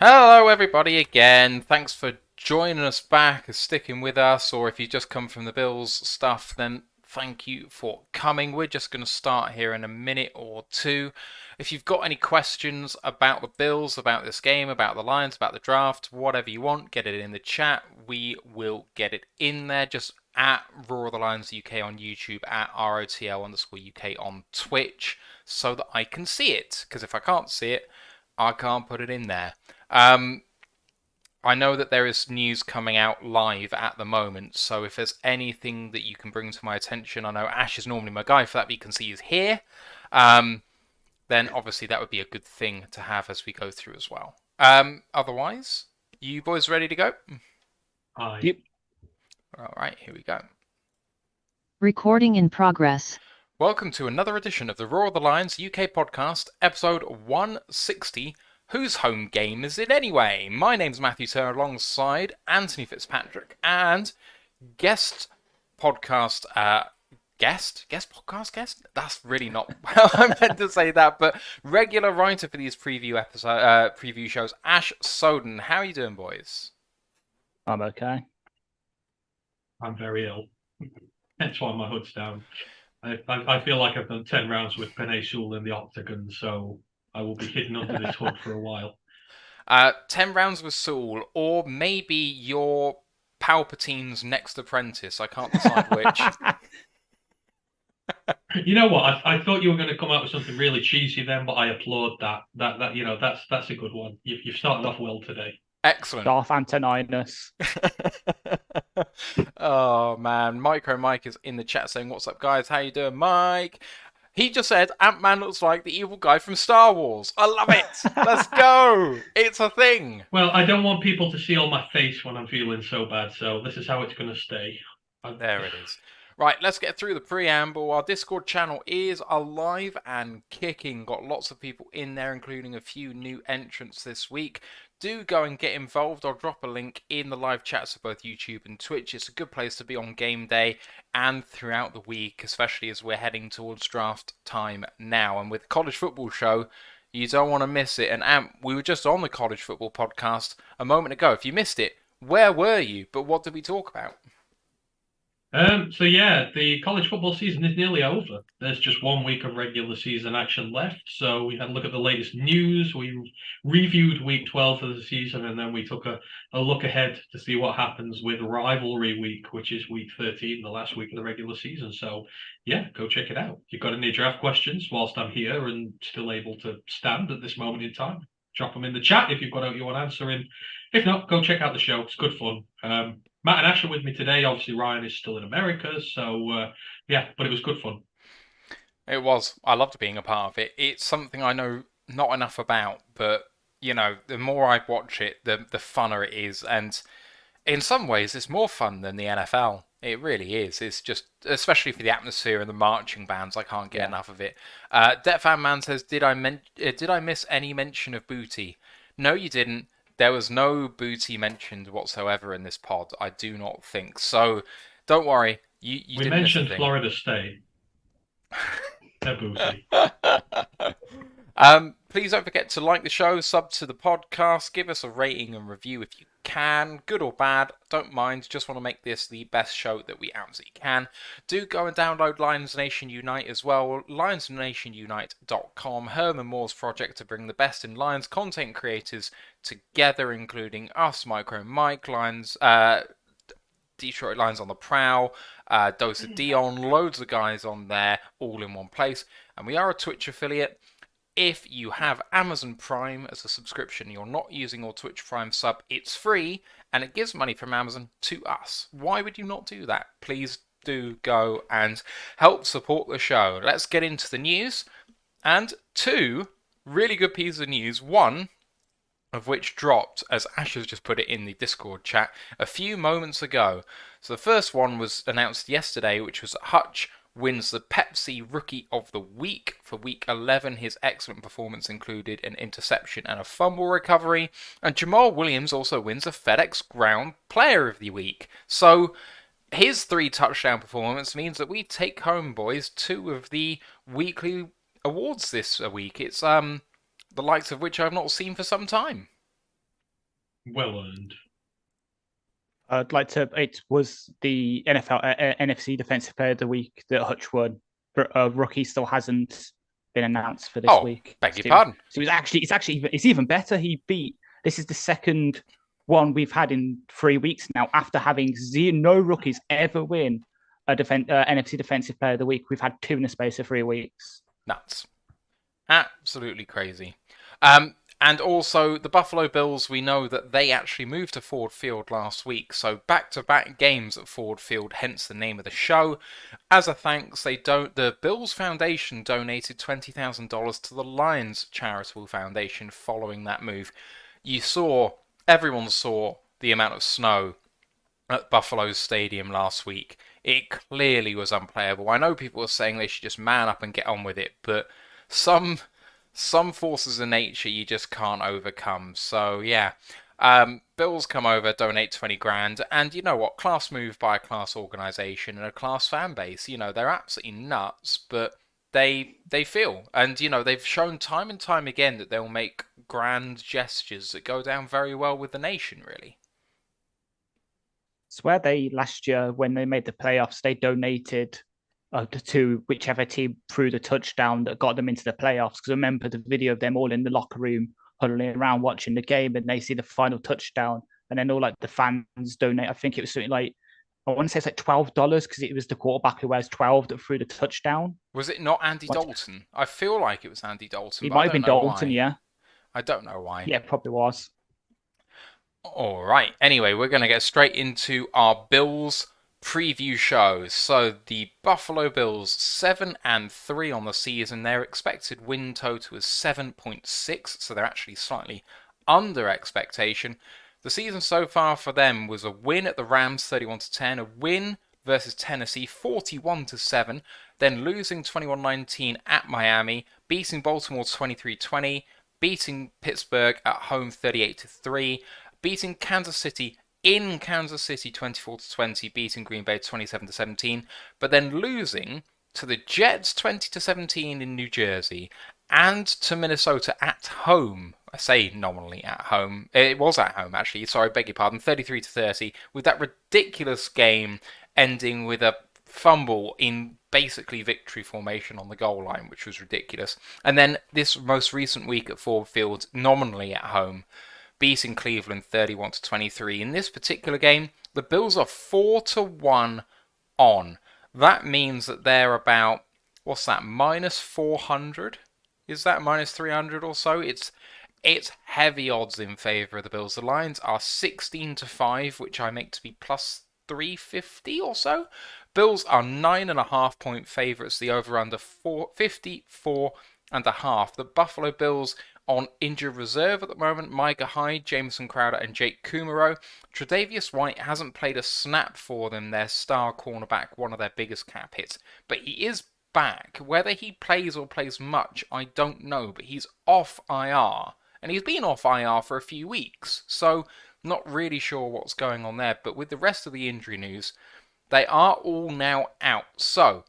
Hello, everybody, again. Thanks for joining us back, sticking with us, or if you just come from the Bills stuff, then thank you for coming. We're just going to start here in a minute or two. If you've got any questions about the Bills, about this game, about the Lions, about the draft, whatever you want, get it in the chat. We will get it in there. Just at Raw the Lions UK on YouTube, at ROTL_UK on Twitch, so that I can see it. Because if I can't see it, I can't put it in there. I know that there is news coming out live at the moment, so if there's anything that you can bring to my attention, I know Ash is normally my guy for that, but you can see he's here, then obviously that would be a good thing to have as we go through as well. Otherwise, you boys ready to go? Aye. Yep. All right, here we go. Recording in progress. Welcome to another edition of the Roar of the Lions UK podcast, episode 160. Whose home game is it anyway? My name's Matthew Turner alongside Anthony Fitzpatrick and guest podcast guest? That's really not how I meant to say that, but regular writer for these preview shows, Ash Soden. How are you doing, boys? I'm okay. I'm very ill. That's why my hood's down. I feel like I've done 10 rounds with Penay Sewell in the octagon, so I will be hidden under this hood for a while. 10 rounds with Sewell, or maybe your Palpatine's next apprentice. I can't decide which. You know what? I thought you were going to come out with something really cheesy then, but I applaud that. That's a good one. You've started off well today. Excellent. Darth Antoninus. Oh man, Micro Mike is in the chat saying, "What's up, guys? How you doing, Mike?" He just said Ant-Man looks like the evil guy from Star Wars. I love it. Let's go. It's a thing. Well, I don't want people to see all my face when I'm feeling so bad, so this is how it's going to stay. There it is. Right, let's get through the preamble. Our Discord channel is alive and kicking. Got lots of people in there, including a few new entrants this week. Do go and get involved. I'll drop a link in the live chats of both YouTube and Twitch. It's a good place to be on game day and throughout the week, especially as we're heading towards draft time now. And with College Football Show, you don't want to miss it. And we were just on the College Football podcast a moment ago. If you missed it, where were you? But what did we talk about? So yeah, the college football season is nearly over. There's just 1 week of regular season action left. So we had a look at the latest news. We reviewed week 12 of the season, and then we took a look ahead to see what happens with rivalry week, which is week 13, the last week of the regular season. So yeah, go check it out. If you've got any draft questions whilst I'm here and still able to stand at this moment in time, drop them in the chat if you've got out you want answering. If not, go check out the show. It's good fun. Matt and Ash are with me today. Obviously, Ryan is still in America, so yeah, but it was good fun. It was. I loved being a part of it. It's something I know not enough about, but you know, the more I watch it, the funner it is, and in some ways, it's more fun than the NFL. It really is. It's just, especially for the atmosphere and the marching bands, I can't get enough of it. Detfan Man says, did I miss any mention of booty? No, you didn't. There was no booty mentioned whatsoever in this pod. I do not think so. Don't worry. We mentioned Florida State. They're booty. Please don't forget to like the show, sub to the podcast, give us a rating and review if you can, good or bad, don't mind, just want to make this the best show that we absolutely can. Do go and download Lions Nation Unite as well, lionsnationunite.com, Herman Moore's project to bring the best in Lions content creators together, including us, Micro Mike, Lions, Detroit Lions on the Prowl, Dose of Dion, loads of guys on there, all in one place, and we are a Twitch affiliate. If you have Amazon Prime as a subscription, you're not using your Twitch Prime sub, it's free, and it gives money from Amazon to us. Why would you not do that? Please do go and help support the show. Let's get into the news. And two really good pieces of news. One of which dropped, as Ash has just put it in the Discord chat, a few moments ago. So the first one was announced yesterday, which was Hutch wins the Pepsi Rookie of the Week for Week 11. His excellent performance included an interception and a fumble recovery. And Jamal Williams also wins the FedEx Ground Player of the Week. So his 3 touchdown performance means that we take home, boys, 2 of the weekly awards this week. It's the likes of which I've not seen for some time. Well earned. I'd like to. It was the NFL NFC Defensive Player of the Week that Hutch won. Rookie still hasn't been announced for this Oh, week. beg your So pardon. So it's even better. He beat. This is the second one we've had in 3 weeks now. After having no rookies ever win a NFC Defensive Player of the Week, we've had 2 in the space of 3 weeks. Nuts. Absolutely crazy. And also, the Buffalo Bills, we know that they actually moved to Ford Field last week, so back-to-back games at Ford Field, hence the name of the show. As a thanks, the Bills Foundation donated $20,000 to the Lions Charitable Foundation following that move. Everyone saw the amount of snow at Buffalo's stadium last week. It clearly was unplayable. I know people are saying they should just man up and get on with it, but some forces of nature you just can't overcome. So yeah, Bills come over, donate 20 grand, and you know what? Class move by a class organisation and a class fan base. You know, they're absolutely nuts, but they feel, and you know, they've shown time and time again that they'll make grand gestures that go down very well with the nation, really. It's where last year, when they made the playoffs, they donated to whichever team threw the touchdown that got them into the playoffs. Because I remember the video of them all in the locker room huddling around watching the game, and they see the final touchdown, and then all like the fans donate. I think it was something like, I want to say it's like $12 because it was the quarterback who wears 12 that threw the touchdown. Was it not Andy Dalton? I feel like it was Andy Dalton. It But might have been Dalton, yeah. I don't know why. Yeah, it probably was. All right. Anyway, we're going to get straight into our Bills preview show. So the Buffalo Bills 7-3 on the season. Their expected win total is 7.6, so they're actually slightly under expectation. The season so far for them was a win at the Rams 31-10, a win versus Tennessee 41-7, then losing 21-19 at Miami, beating Baltimore 23-20, beating Pittsburgh at home 38-3, beating Kansas City in Kansas City 24-20, beating Green Bay 27-17, but then losing to the Jets 20-17 in New Jersey and to Minnesota at home. I say nominally at home. It was at home, actually. Sorry, beg your pardon. 33-30, with that ridiculous game ending with a fumble in basically victory formation on the goal line, which was ridiculous. And then this most recent week at Ford Field, nominally at home, beating Cleveland 31-23. In this particular game, the Bills are 4-1 on. That means that they're about, what's that, minus 400? Is that minus 300 or so? It's heavy odds in favour of the Bills. The lines are 16-5, which I make to be plus 350 or so. Bills are 9.5 point favourites. The over-under 54.5. The Buffalo Bills on injured reserve at the moment: Micah Hyde, Jamison Crowder, and Jake Kumaro. Tre'Davious White hasn't played a snap for them, their star cornerback, one of their biggest cap hits. But he is back. Whether he plays or plays much, I don't know. But he's off IR. And he's been off IR for a few weeks. So, not really sure what's going on there. But with the rest of the injury news, they are all now out. So,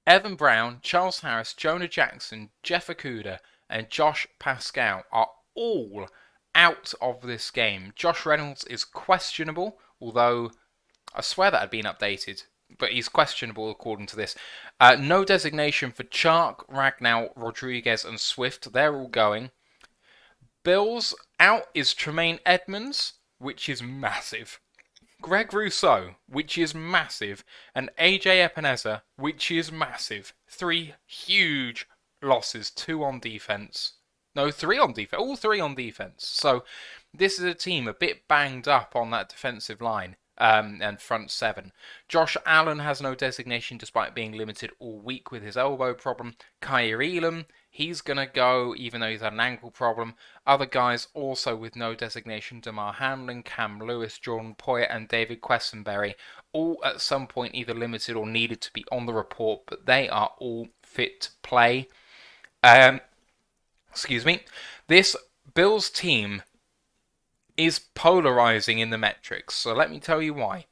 Evan Brown, Charles Harris, Jonah Jackson, Jeff Okudah, and Josh Pascal are all out of this game. Josh Reynolds is questionable, although I swear that had been updated, but he's questionable according to this. No designation for Chark, Ragnow, Rodriguez, and Swift. They're all going. Bills out is Tremaine Edmonds, which is massive. Greg Rousseau, which is massive. And AJ Epineza, which is massive. 3 huge losses, 2 on defense. No, 3 on defense. All 3 on defense. So this is a team a bit banged up on that defensive line and front 7. Josh Allen has no designation despite being limited all week with his elbow problem. Kyer Elam, he's going to go even though he's had an ankle problem. Other guys also with no designation: Damar Hamlin, Cam Lewis, Jordan Poyer, and David Quessenberry, all at some point either limited or needed to be on the report, but they are all fit to play. Excuse me. This Bills team is polarizing in the metrics, so let me tell you why.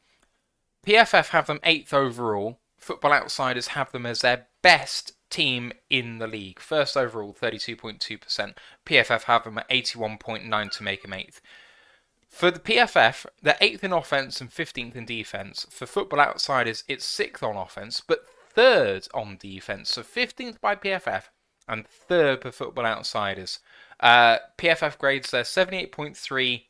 PFF have them 8th overall. Football Outsiders have them as their best team in the league. First overall, 32.2%. PFF have them at 81.9 to make them 8th. For the PFF, they're 8th in offense and 15th in defense. For Football Outsiders, it's 6th on offense, but 3rd on defense. So 15th by PFF and 3rd for Football Outsiders. PFF grades there 78.3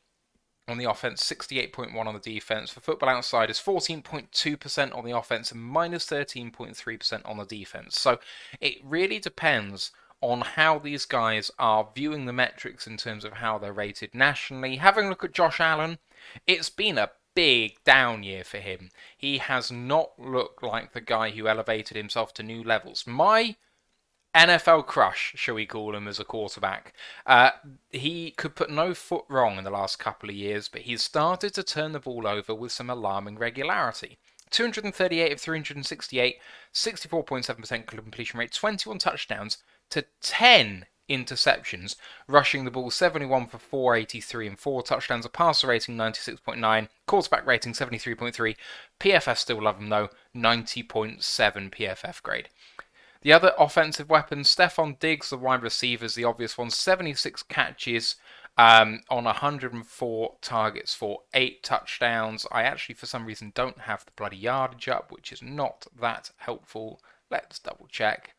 on the offense, 68.1 on the defense. For Football Outsiders, 14.2% on the offense and minus 13.3% on the defense. So it really depends on how these guys are viewing the metrics in terms of how they're rated nationally. Having a look at Josh Allen, it's been a big down year for him. He has not looked like the guy who elevated himself to new levels. My NFL crush, shall we call him, as a quarterback. He could put no foot wrong in the last couple of years, but he's started to turn the ball over with some alarming regularity. 238 of 368, 64.7% completion rate, 21 touchdowns to 10 interceptions, rushing the ball 71 for 483 and 4 touchdowns, a passer rating 96.9, quarterback rating 73.3. PFF still love him though, 90.7 PFF grade. The other offensive weapons, Stephon Diggs, the wide receiver, is the obvious one. 76 catches on 104 targets for 8 touchdowns. I actually, for some reason, don't have the bloody yardage up, which is not that helpful. Let's double check.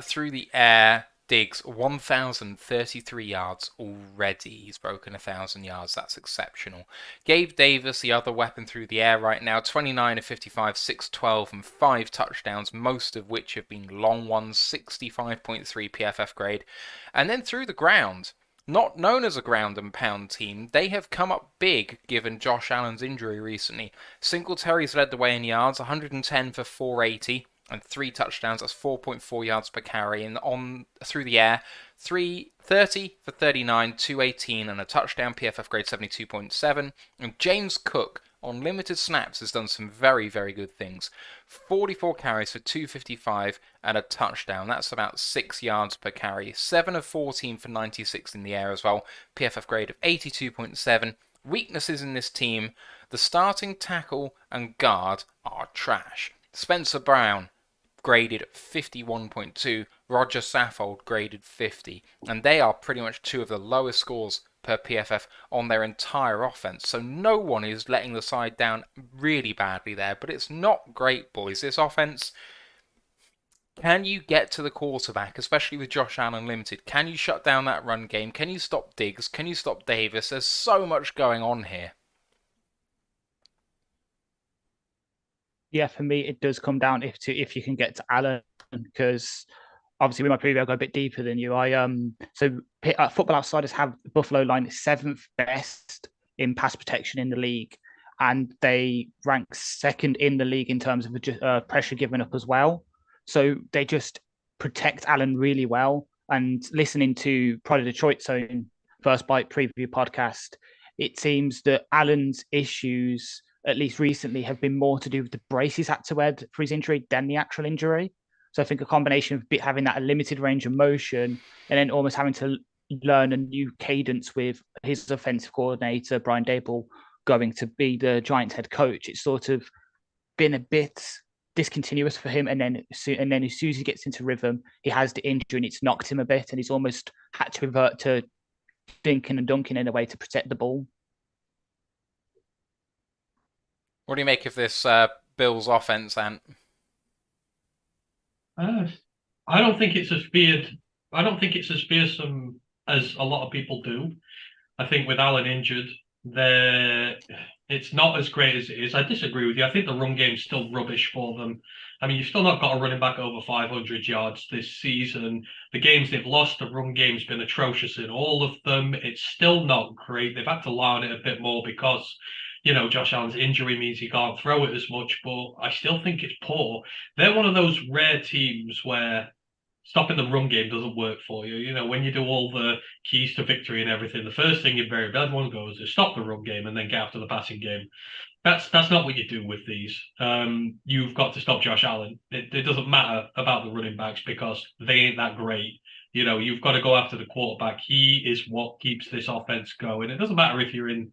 Through the air, Diggs, 1,033 yards already. He's broken 1,000 yards. That's exceptional. Gabe Davis, the other weapon through the air right now, 29 of 55, 612 and 5 touchdowns, most of which have been long ones, 65.3 PFF grade. And then through the ground, not known as a ground and pound team, they have come up big given Josh Allen's injury recently. Singletary's led the way in yards, 110 for 480. And 3 touchdowns, that's 4.4 yards per carry. And on through the air, 330 for 39, 218 and a touchdown, PFF grade 72.7. And James Cook, on limited snaps, has done some very, very good things. 44 carries for 255 and a touchdown. That's about 6 yards per carry. 7 of 14 for 96 in the air as well. PFF grade of 82.7. Weaknesses in this team, the starting tackle and guard are trash. Spencer Brown, graded 51.2, Roger Saffold graded 50, and they are pretty much 2 of the lowest scores per PFF on their entire offense. So no one is letting the side down really badly there, but it's not great, boys. This offense, can you get to the quarterback, especially with Josh Allen limited? Can you shut down that run game? Can you stop Diggs? Can you stop Davis? There's so much going on here. Yeah, for me, it does come down if you can get to Allen, because obviously with my preview, I'll go a bit deeper than you. Football Outsiders have Buffalo line 7th best in pass protection in the league, and they rank 2nd in the league in terms of pressure given up as well. So they just protect Allen really well. And listening to probably Detroit's own First Bite preview podcast, it seems that Allen's issues, at least recently, have been more to do with the brace he's had to wear for his injury than the actual injury. So I think a combination of having that limited range of motion and then almost having to learn a new cadence with his offensive coordinator, Brian Daboll, going to be the Giants head coach, it's sort of been a bit discontinuous for him. And then as soon as he gets into rhythm, he has the injury and it's knocked him a bit, and he's almost had to revert to dinking and dunking in a way to protect the ball. What do you make of this Bills offense, Ant? I don't think it's as feared. I don't think it's as fearsome as a lot of people do. I think with Allen injured, it's not as great as it is. I disagree with you. I think the run game's still rubbish for them. I mean, you've still not got a running back over 500 yards this season. The games they've lost, the run game's been atrocious in all of them. It's still not great. They've had to learn it a bit more because, Josh Allen's injury means he can't throw it as much, but I still think it's poor. They're one of those rare teams where stopping the run game doesn't work for you. When you do all the keys to victory and everything, the first thing invariably everyone goes is stop the run game and then get after the passing game. That's not what you do with these. You've got to stop Josh Allen. It doesn't matter about the running backs because they ain't that great. You've got to go after the quarterback. He is what keeps this offense going. It doesn't matter if you're in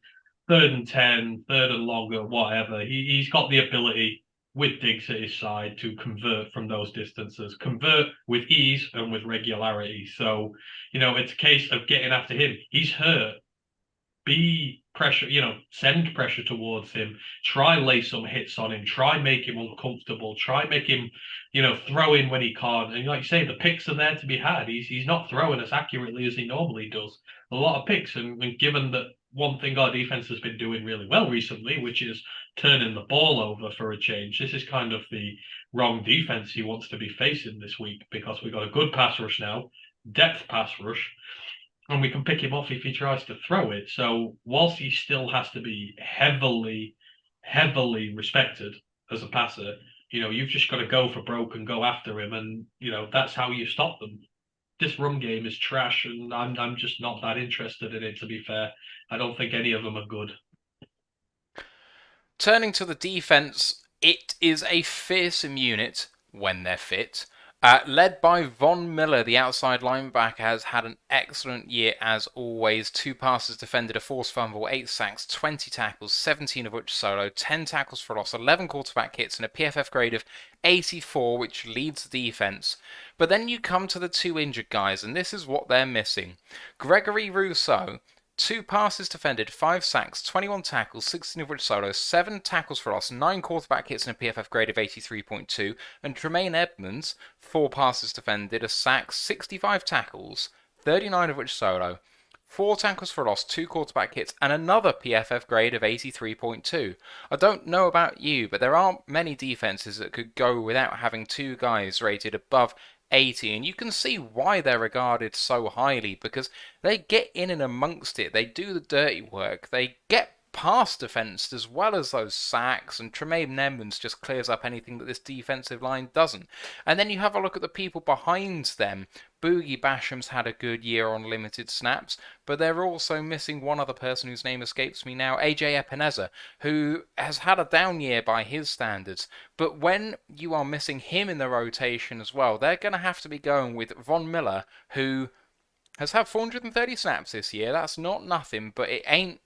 3rd and 10, 3rd and longer, whatever. He's got the ability with Diggs at his side to convert from those distances, convert with ease and with regularity. So, it's a case of getting after him. He's hurt. be pressure, send pressure towards him, try lay some hits on him, try make him uncomfortable, try make him, throw in when he can't. And like you say, the picks are there to be had. He's not throwing as accurately as he normally does. A lot of picks, and given that one thing our defense has been doing really well recently, which is turning the ball over for a change, this is kind of the wrong defense he wants to be facing this week, because we've got a good pass rush now, depth pass rush, and we can pick him off if he tries to throw it. So whilst he still has to be heavily, heavily respected as a passer, you've just got to go for broke and go after him, and that's how you stop them. This run game is trash, and I'm just not that interested in it, to be fair. I don't think any of them are good. Turning to the defense, it is a fearsome unit when they're fit. Led by Von Miller, the outside linebacker, has had an excellent year as always. 2 passes defended, a forced fumble, 8 sacks, 20 tackles, 17 of which solo, 10 tackles for loss, 11 quarterback hits, and a PFF grade of 84, which leads the defense. But then you come to the 2 injured guys, and this is what they're missing. Gregory Rousseau, 2 passes defended, 5 sacks, 21 tackles, 16 of which solo, 7 tackles for loss, 9 quarterback hits and a PFF grade of 83.2, and Tremaine Edmonds, 4 passes defended, a sack, 65 tackles, 39 of which solo, 4 tackles for loss, 2 quarterback hits, and another PFF grade of 83.2. I don't know about you, but there aren't many defenses that could go without having 2 guys rated above 80, and you can see why they're regarded so highly, because they get in and amongst it, they do the dirty work, they get pass defense as well as those sacks, and Tremaine Edmonds just clears up anything that this defensive line doesn't. And then you have a look at the people behind them. Boogie Basham's had a good year on limited snaps, but they're also missing one other person whose name escapes me now, AJ Epineza, who has had a down year by his standards. But when you are missing him in the rotation as well, they're going to have to be going with Von Miller, who has had 430 snaps this year. That's not nothing, but it ain't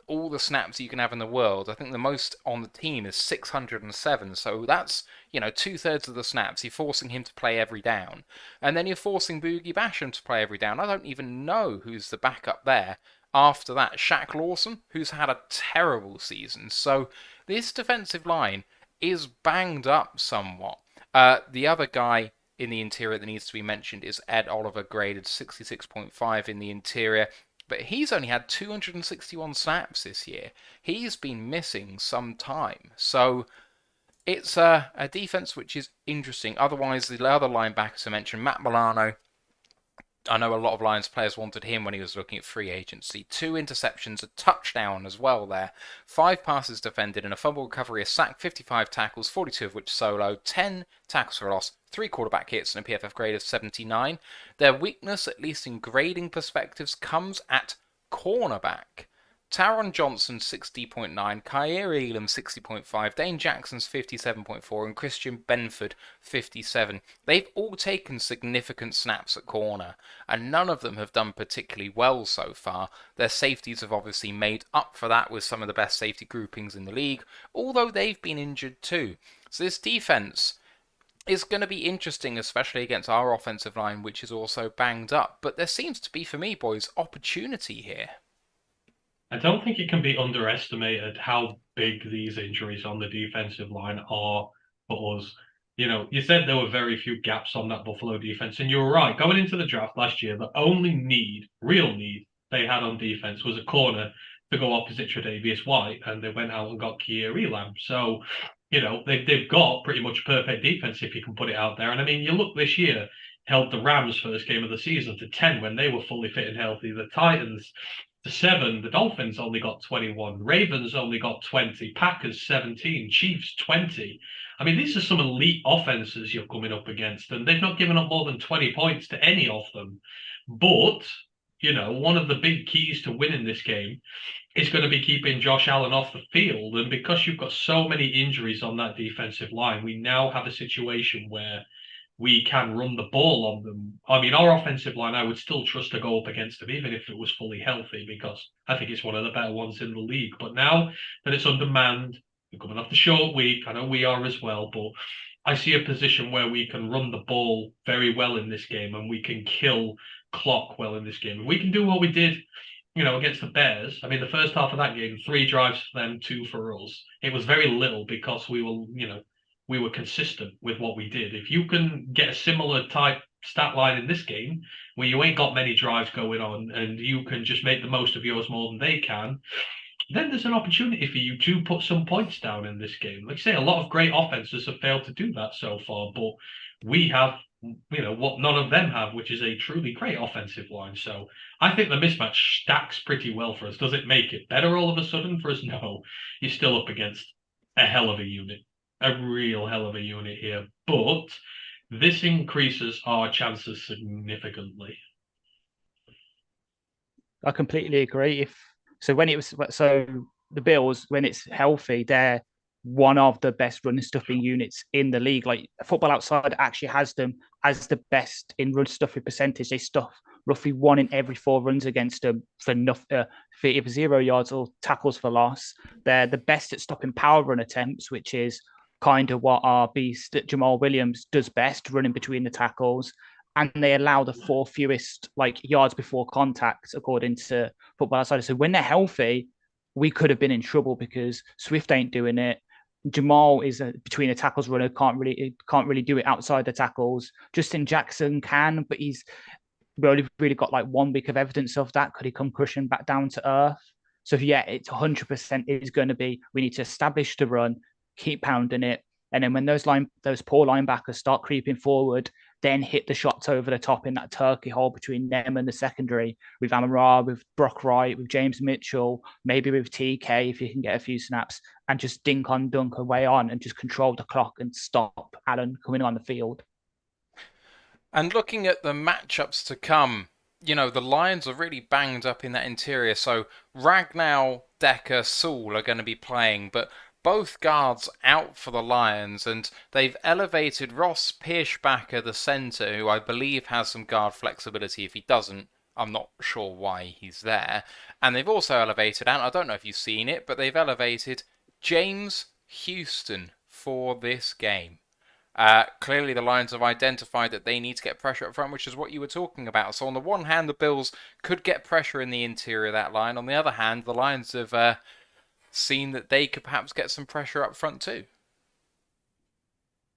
all the snaps you can have in the world. I think the most on the team is 607, so that's, 2/3 of the snaps. You're forcing him to play every down. And then you're forcing Boogie Basham to play every down. I don't even know who's the backup there. After that, Shaq Lawson, who's had a terrible season. So this defensive line is banged up somewhat. The other guy in the interior that needs to be mentioned is Ed Oliver, graded 66.5 in the interior. But he's only had 261 snaps this year. He's been missing some time. So it's a defense which is interesting. Otherwise, the other linebackers I mentioned, Matt Milano, I know a lot of Lions players wanted him when he was looking at free agency. 2 interceptions, a touchdown as well there. 5 passes defended and a fumble recovery, a sack, 55 tackles, 42 of which solo, 10 tackles for loss, 3 quarterback hits and a PFF grade of 79. Their weakness, at least in grading perspectives, comes at cornerback. Taron Johnson 60.9, Kyer Elam 60.5, Dane Jackson's 57.4, and Christian Benford 57. They've all taken significant snaps at corner, and none of them have done particularly well so far. Their safeties have obviously made up for that with some of the best safety groupings in the league, although they've been injured too. So this defense is going to be interesting, especially against our offensive line, which is also banged up. But there seems to be, for me, boys, opportunity here. I don't think it can be underestimated how big these injuries on the defensive line are for us. You said there were very few gaps on that Buffalo defense, and you were right. Going into the draft last year, the only real need they had on defense was a corner to go opposite Tre'Davious White, and they went out and got Kyer Elam. So, they've got pretty much perfect defense if you can put it out there. And I mean, you look this year, held the Rams first game of the season to 10 when they were fully fit and healthy. The Titans to 7, the Dolphins only got 21, Ravens only got 20, Packers 17, Chiefs 20. I mean, these are some elite offenses you're coming up against, and they've not given up more than 20 points to any of them. But, one of the big keys to winning this game is going to be keeping Josh Allen off the field. And because you've got so many injuries on that defensive line, we now have a situation where we can run the ball on them. I mean, our offensive line, I would still trust to go up against them, even if it was fully healthy, because I think it's one of the better ones in the league. But now that it's undermanned, we're coming off the short week. I know we are as well, but I see a position where we can run the ball very well in this game, and we can kill clock well in this game. If we can do what we did against the Bears, I mean, the first half of that game, 3 drives for them, 2 for us. It was very little because we were consistent with what we did. If you can get a similar type stat line in this game, where you ain't got many drives going on and you can just make the most of yours more than they can, then there's an opportunity for you to put some points down in this game. Like I say, a lot of great offenses have failed to do that so far, but we have, what none of them have, which is a truly great offensive line. So I think the mismatch stacks pretty well for us. Does it make it better all of a sudden for us? No. You're still up against a hell of a unit, a real hell of a unit here. But this increases our chances significantly. I completely agree. The Bills, when it's healthy, they're one of the best run stuffing units in the league. Like Football Outside actually has them as the best in run stuffing percentage. They stuff roughly 1 in every 4 runs against them for either 0 yards or tackles for loss. They're the best at stopping power run attempts, which is kind of what our beast Jamal Williams does best, running between the tackles. And they allow the 4 fewest yards before contact, according to Football Outside. So when they're healthy, we could have been in trouble because Swift ain't doing it. Jamal is a between the tackles runner, can't really do it outside the tackles. Justin Jackson can, but he's really got 1 week of evidence of that. Could he come crushing back down to earth? So yeah, it's 100% is going to be, we need to establish the run, keep pounding it, and then when those poor linebackers start creeping forward, then hit the shots over the top in that turkey hole between them and the secondary with Amon-Ra, with Brock Wright, with James Mitchell, maybe with TK if you can get a few snaps, and just dink on dunk away on and just control the clock and stop Allen coming on the field. And looking at the matchups to come, the Lions are really banged up in that interior. So Ragnow, Decker, Sewell are going to be playing, but both guards out for the Lions, and they've elevated Ross Pierschbacher, the centre, who I believe has some guard flexibility. If he doesn't, I'm not sure why he's there. And they've also elevated, and I don't know if you've seen it, but they've elevated James Houston for this game. Clearly, the Lions have identified that they need to get pressure up front, which is what you were talking about. So on the one hand, the Bills could get pressure in the interior of that line. On the other hand, the Lions have seen that they could perhaps get some pressure up front too.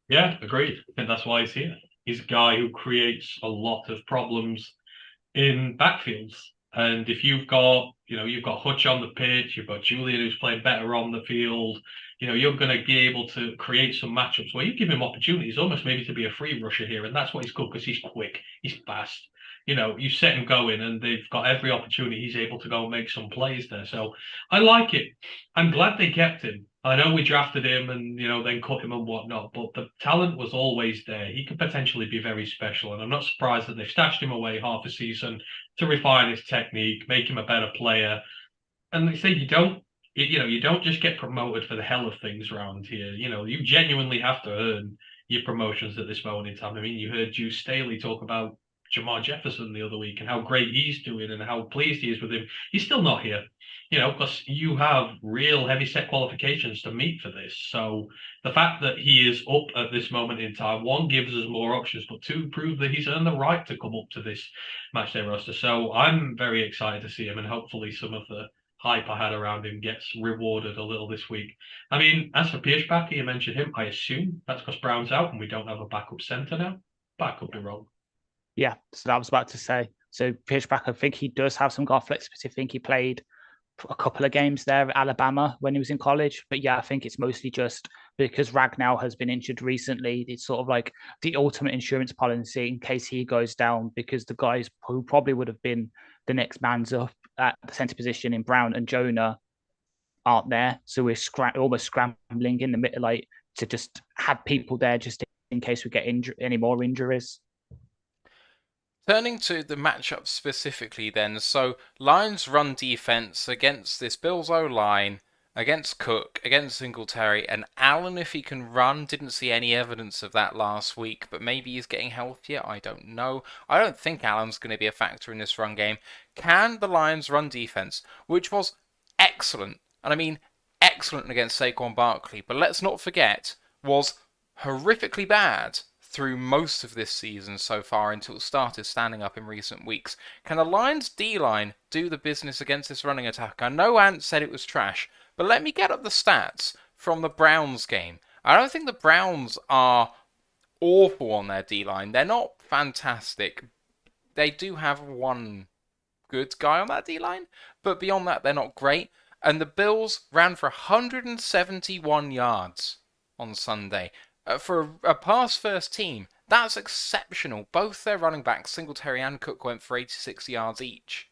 Yeah, agreed. I think that's why he's here. He's a guy who creates a lot of problems in backfields. And if you've got Hutch on the pitch, you've got Julian who's playing better on the field, you're going to be able to create some matchups where you give him opportunities almost maybe to be a free rusher here. And that's what he's good because he's quick, he's fast. You set him going and they've got every opportunity. He's able to go and make some plays there. So I like it. I'm glad they kept him. I know we drafted him and, then cut him and whatnot, but the talent was always there. He could potentially be very special. And I'm not surprised that they've stashed him away half a season to refine his technique, make him a better player. And they say you don't just get promoted for the hell of things around here. You genuinely have to earn your promotions at this moment in time. I mean, you heard Juice Staley talk about Jamar Jefferson the other week and how great he's doing and how pleased he is with him. He's still not here, because you have real heavy set qualifications to meet for this. So the fact that he is up at this moment in time, 1, gives us more options, but 2, prove that he's earned the right to come up to this matchday roster. So I'm very excited to see him, and hopefully some of the hype I had around him gets rewarded a little this week. I mean, as for Pierschbacher, you mentioned him. I assume that's because Brown's out and we don't have a backup center now, but I could be wrong. Yeah, so that was about to say. So Pierschbacher, I think he does have some guard flexibility. I think he played a couple of games there at Alabama when he was in college. But yeah, I think it's mostly just because Ragnow has been injured recently. It's sort of like the ultimate insurance policy in case he goes down, because the guys who probably would have been the next man's up at the center position in Brown and Jonah aren't there. So we're almost scrambling in the middle, to just have people there just in case we get any more injuries. Turning to the matchup specifically then, so Lions run defense against this Bills O-line, against Cook, against Singletary, and Allen, if he can run, didn't see any evidence of that last week, but maybe he's getting healthier, I don't know. I don't think Allen's going to be a factor in this run game. Can the Lions run defense, which was excellent, and I mean excellent against Saquon Barkley, but let's not forget, was horrifically bad through most of this season so far until it started standing up in recent weeks. Can the Lions D-line do the business against this running attack? I know Ant said it was trash, but let me get up the stats from the Browns game. I don't think the Browns are awful on their D-line. They're not fantastic. They do have one good guy on that D-line, but beyond that, they're not great. And the Bills ran for 171 yards on Sunday. For a pass-first team, that's exceptional. Both their running backs, Singletary and Cook, went for 86 yards each.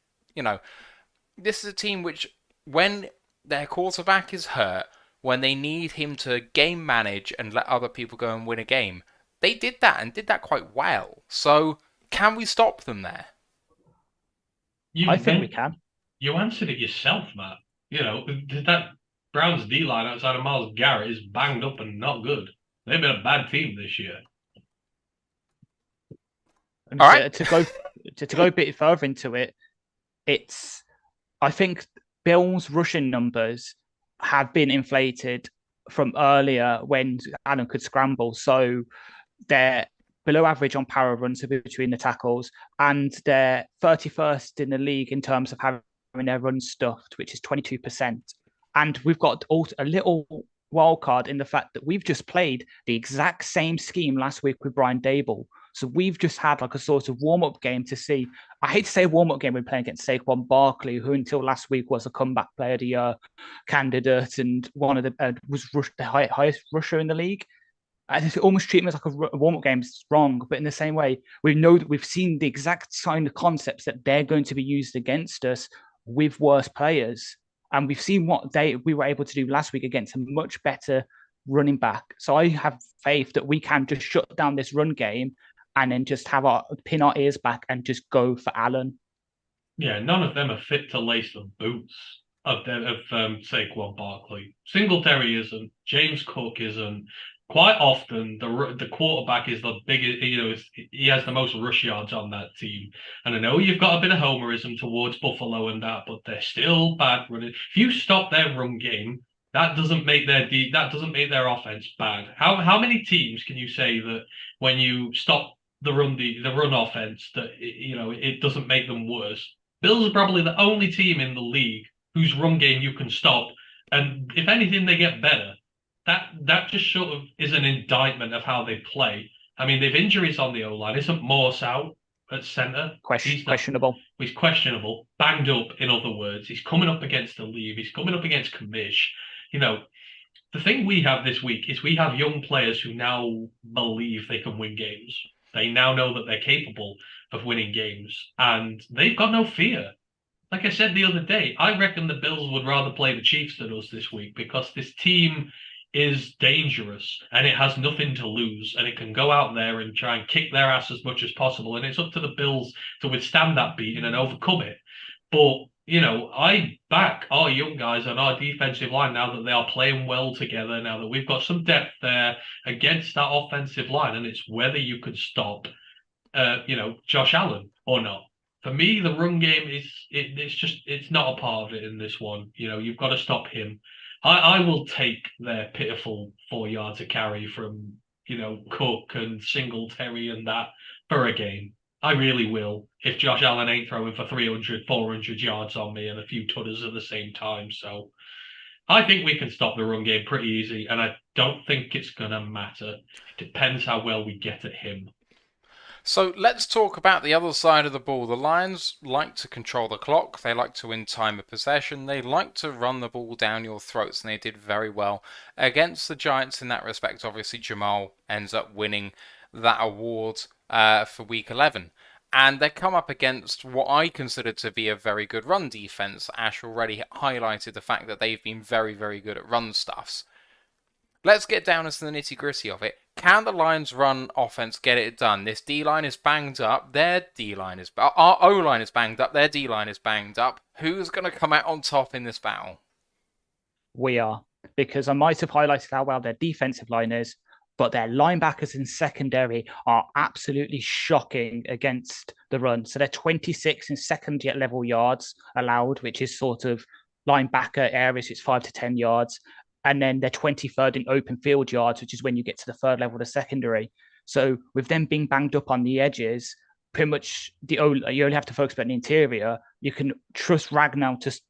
This is a team which, when their quarterback is hurt, when they need him to game manage and let other people go and win a game, they did that and did that quite well. So, can we stop them there? I think we can. You answered it yourself, Matt. That Browns D-line outside of Myles Garrett is banged up and not good. They've been a bad team this year. And all right. To go a bit further into it, I think Bill's rushing numbers have been inflated from earlier when Allen could scramble. So they're below average on power runs between the tackles, and they're 31st in the league in terms of having their runs stuffed, which is 22%. And we've got a little wild card in the fact that we've just played the exact same scheme last week with Brian Dable. So we've just had like a sort of warm-up game to see. I hate to say warm-up game when playing against Saquon Barkley, who until last week was a comeback player of the year candidate and one of the the highest rusher in the league. I almost treat him as like a warm-up game. It's wrong, but in the same way, we know that we've seen the exact kind of concepts that they're going to be used against us with worse players. And we've seen what we were able to do last week against a much better running back. So I have faith that we can just shut down this run game and then just pin our ears back and just go for Allen. Yeah, none of them are fit to lace the boots of Saquon Barkley. Singletary isn't. James Cook isn't. Quite often, the quarterback is the biggest. He has the most rush yards on that team. And I know you've got a bit of homerism towards Buffalo and that, but they're still bad running. If you stop their run game, that doesn't make their offense bad. How many teams can you say that when you stop the run offense that it doesn't make them worse? Bills are probably the only team in the league whose run game you can stop, and if anything, they get better. That just sort of is an indictment of how they play. I mean, they've injuries on the O-line. Isn't Morse out at center? Questionable. He's questionable. Banged up, in other words. He's coming up against the leave. He's coming up against Kamish. The thing we have this week is we have young players who now believe they can win games. They now know that they're capable of winning games, and they've got no fear. Like I said the other day, I reckon the Bills would rather play the Chiefs than us this week because this team is dangerous and it has nothing to lose, and it can go out there and try and kick their ass as much as possible, and it's up to the Bills to withstand that beating and overcome it. But I back our young guys on our defensive line now that they are playing well together, now that we've got some depth there against that offensive line, and it's whether you could stop Josh Allen or not. For me, the run game it's not a part of it in this one. You've got to stop him. I will take their pitiful 4 yards a carry from, Cook and Singletary and that for a game. I really will. If Josh Allen ain't throwing for 300, 400 yards on me and a few tutters at the same time. So I think we can stop the run game pretty easy, and I don't think it's going to matter. It depends how well we get at him. So let's talk about the other side of the ball. The Lions like to control the clock. They like to win time of possession. They like to run the ball down your throats, and they did very well against the Giants in that respect. Obviously, Jamal ends up winning that award for Week 11. And they come up against what I consider to be a very good run defense. Ash already highlighted the fact that they've been very, very good at run stuffs. Let's get down into the nitty-gritty of it. Can the Lions run offense get it done? This D-line is banged up. Their D-line is... Our O-line is banged up. Their D-line is banged up. Who's going to come out on top in this battle? We are. Because I might have highlighted how well their defensive line is, but their linebackers in secondary are absolutely shocking against the run. So they're 26 in second level yards allowed, which is sort of linebacker areas. It's 5 to 10 yards. And then they're 23rd in open field yards, which is when you get to the third level of the secondary. So with them being banged up on the edges, pretty much you only have to focus on the interior. You can trust Ragnar to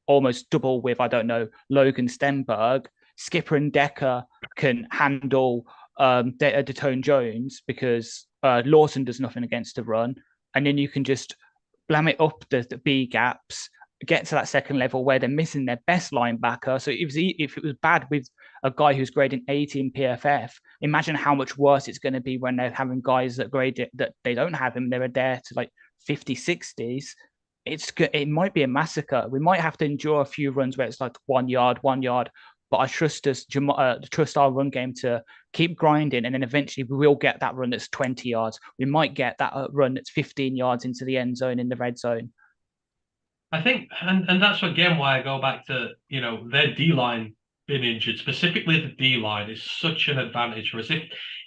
almost double with, I don't know, Logan Stenberg. Skipper and Decker can handle Detone Jones because Lawson does nothing against the run. And then you can just blam it up the B gaps, get to that second level where they're missing their best linebacker. So if it was bad with a guy who's grading 80 in PFF, imagine how much worse it's going to be when they're having guys that grade it that they don't have him. They're there to like 50, 60s. It might be a massacre. We might have to endure a few runs where it's like 1 yard, 1 yard. But I trust trust our run game to keep grinding, and then eventually we will get that run that's 20 yards. We might get that run that's 15 yards into the end zone in the red zone. I think, and that's again why I go back to, their D-line being injured, specifically the D-line is such an advantage for us.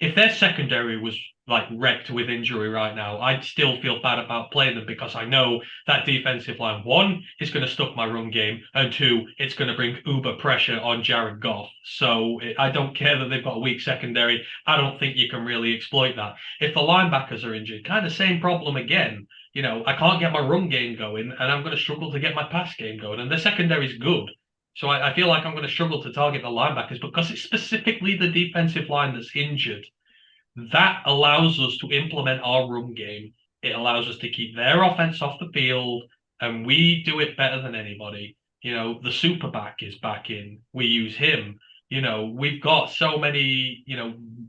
If their secondary was like wrecked with injury right now, I'd still feel bad about playing them because I know that defensive line, one, is going to stuff my run game, and two, it's going to bring uber pressure on Jared Goff. So I don't care that they've got a weak secondary. I don't think you can really exploit that. If the linebackers are injured, kind of same problem again. I can't get my run game going, and I'm going to struggle to get my pass game going. And the secondary is good. So I feel like I'm going to struggle to target the linebackers because it's specifically the defensive line that's injured. That allows us to implement our run game. It allows us to keep their offense off the field, and we do it better than anybody. The super back is back in. We use him. We've got so many,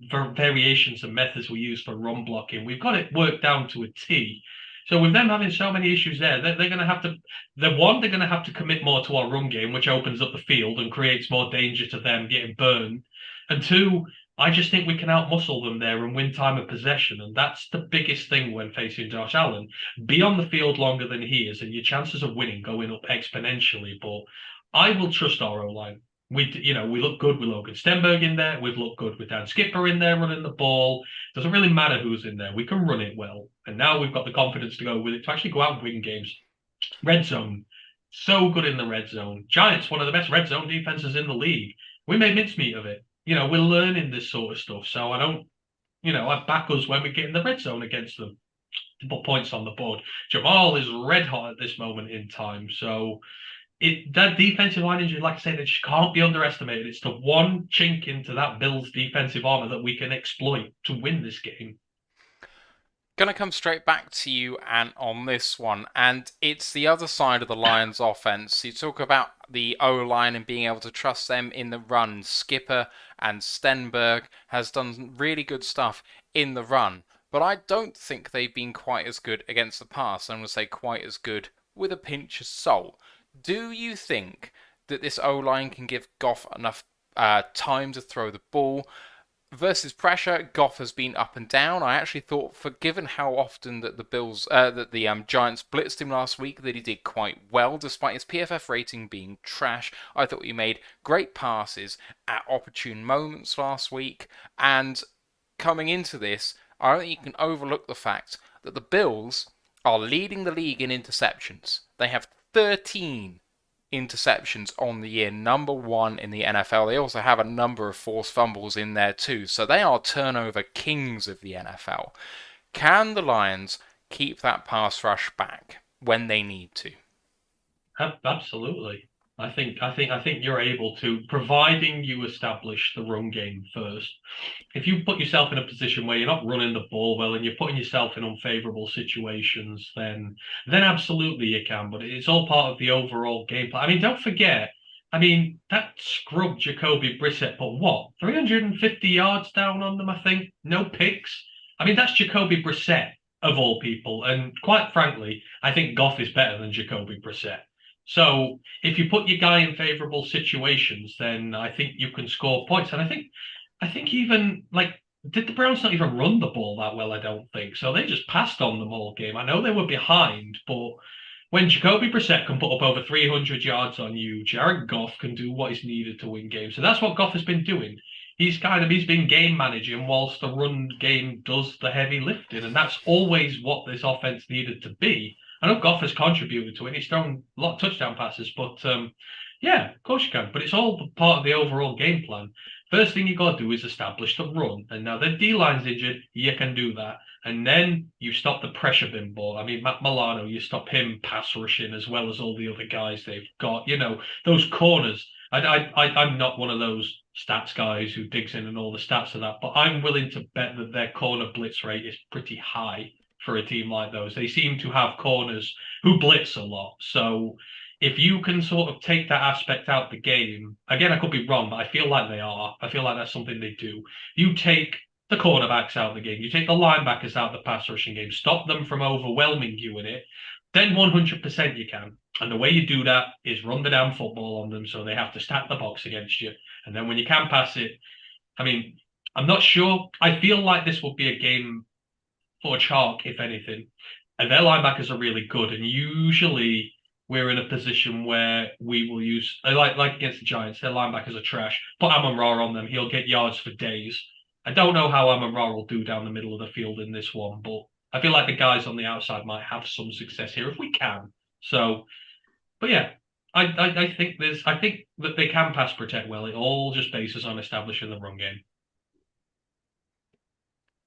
variations and methods we use for run blocking. We've got it worked down to a T. So with them having so many issues there, they're going to have to, they're going to have to commit more to our run game, which opens up the field and creates more danger to them getting burned. And two, I just think we can outmuscle them there and win time of possession. And that's the biggest thing when facing Josh Allen. Be on the field longer than he is, and your chances of winning going up exponentially. But I will trust our O-line. We look good with Logan Stenberg in there. We've looked good with Dan Skipper in there running the ball. Doesn't really matter who's in there. We can run it well. And now we've got the confidence to go with it, to actually go out and win games. Red zone. So good in the red zone. Giants, one of the best red zone defenses in the league. We made mincemeat of it. We're learning this sort of stuff. So I back us when we get in the red zone against them to put points on the board. Jamal is red hot at this moment in time. So that defensive line injury, like I say, that can't be underestimated. It's the one chink into that Bills defensive armor that we can exploit to win this game. Going to come straight back to you, and on this one, and it's the other side of the Lions offense. You talk about the O-line and being able to trust them in the run. Skipper and Stenberg has done really good stuff in the run, but I don't think they've been quite as good against the pass. I'm going to say quite as good with a pinch of salt. Do you think that this O-line can give Goff enough time to throw the ball? Versus pressure, Goff has been up and down. I actually thought, given how often that the Giants blitzed him last week, that he did quite well, despite his PFF rating being trash. I thought he made great passes at opportune moments last week. And coming into this, I don't think you can overlook the fact that the Bills are leading the league in interceptions. They have 13 interceptions on the year, number one in the NFL. They also have a number of forced fumbles in there too, so they are turnover kings of the NFL. Can the Lions keep that pass rush back when they need to? Absolutely. I think you're able to, providing you establish the run game first. If you put yourself in a position where you're not running the ball well and you're putting yourself in unfavorable situations, then absolutely you can. But it's all part of the overall game plan. I mean, don't forget. That scrub Jacoby Brissett put 350 yards down on them. I think no picks. That's Jacoby Brissett of all people. And quite frankly, I think Goff is better than Jacoby Brissett. So if you put your guy in favorable situations, then I think you can score points. And I think even did the Browns not even run the ball that well? I don't think so. They just passed on them all game. I know they were behind, but when Jacoby Brissett can put up over 300 yards on you, Jared Goff can do what is needed to win games. So that's what Goff has been doing. He's been game managing whilst the run game does the heavy lifting, and that's always what this offense needed to be. I know Goff has contributed to it. He's thrown a lot of touchdown passes, but Yeah, of course you can, but it's all part of the overall game plan. First thing you got to do is establish the run, and now the D line's injured, you can do that, and then you stop the pressure bin ball. I mean, Matt Milano, you stop him pass rushing as well as all the other guys they've got. Those corners. I'm not one of those stats guys who digs in and all the stats of that, but I'm willing to bet that their corner blitz rate is pretty high for a team like those. They seem to have corners who blitz a lot, so if you can sort of take that aspect out the game, again, I could be wrong, but I feel like they are. I feel like that's something they do. You take the cornerbacks out of the game, you take the linebackers out of the pass rushing game, stop them from overwhelming you in it, then 100% you can. And the way you do that is run the damn football on them so they have to stack the box against you. And then when you can pass it, I mean, I'm not sure. I feel like this will be a game for chalk, if anything. And their linebackers are really good. And usually we're in a position where we will use, like against the Giants, their linebackers are trash. Put Amon-Ra on them, he'll get yards for days. I don't know how Amon-Ra will do down the middle of the field in this one, but I feel like the guys on the outside might have some success here if we can. So, but yeah, I think that they can pass protect well. It all just bases on establishing the run game.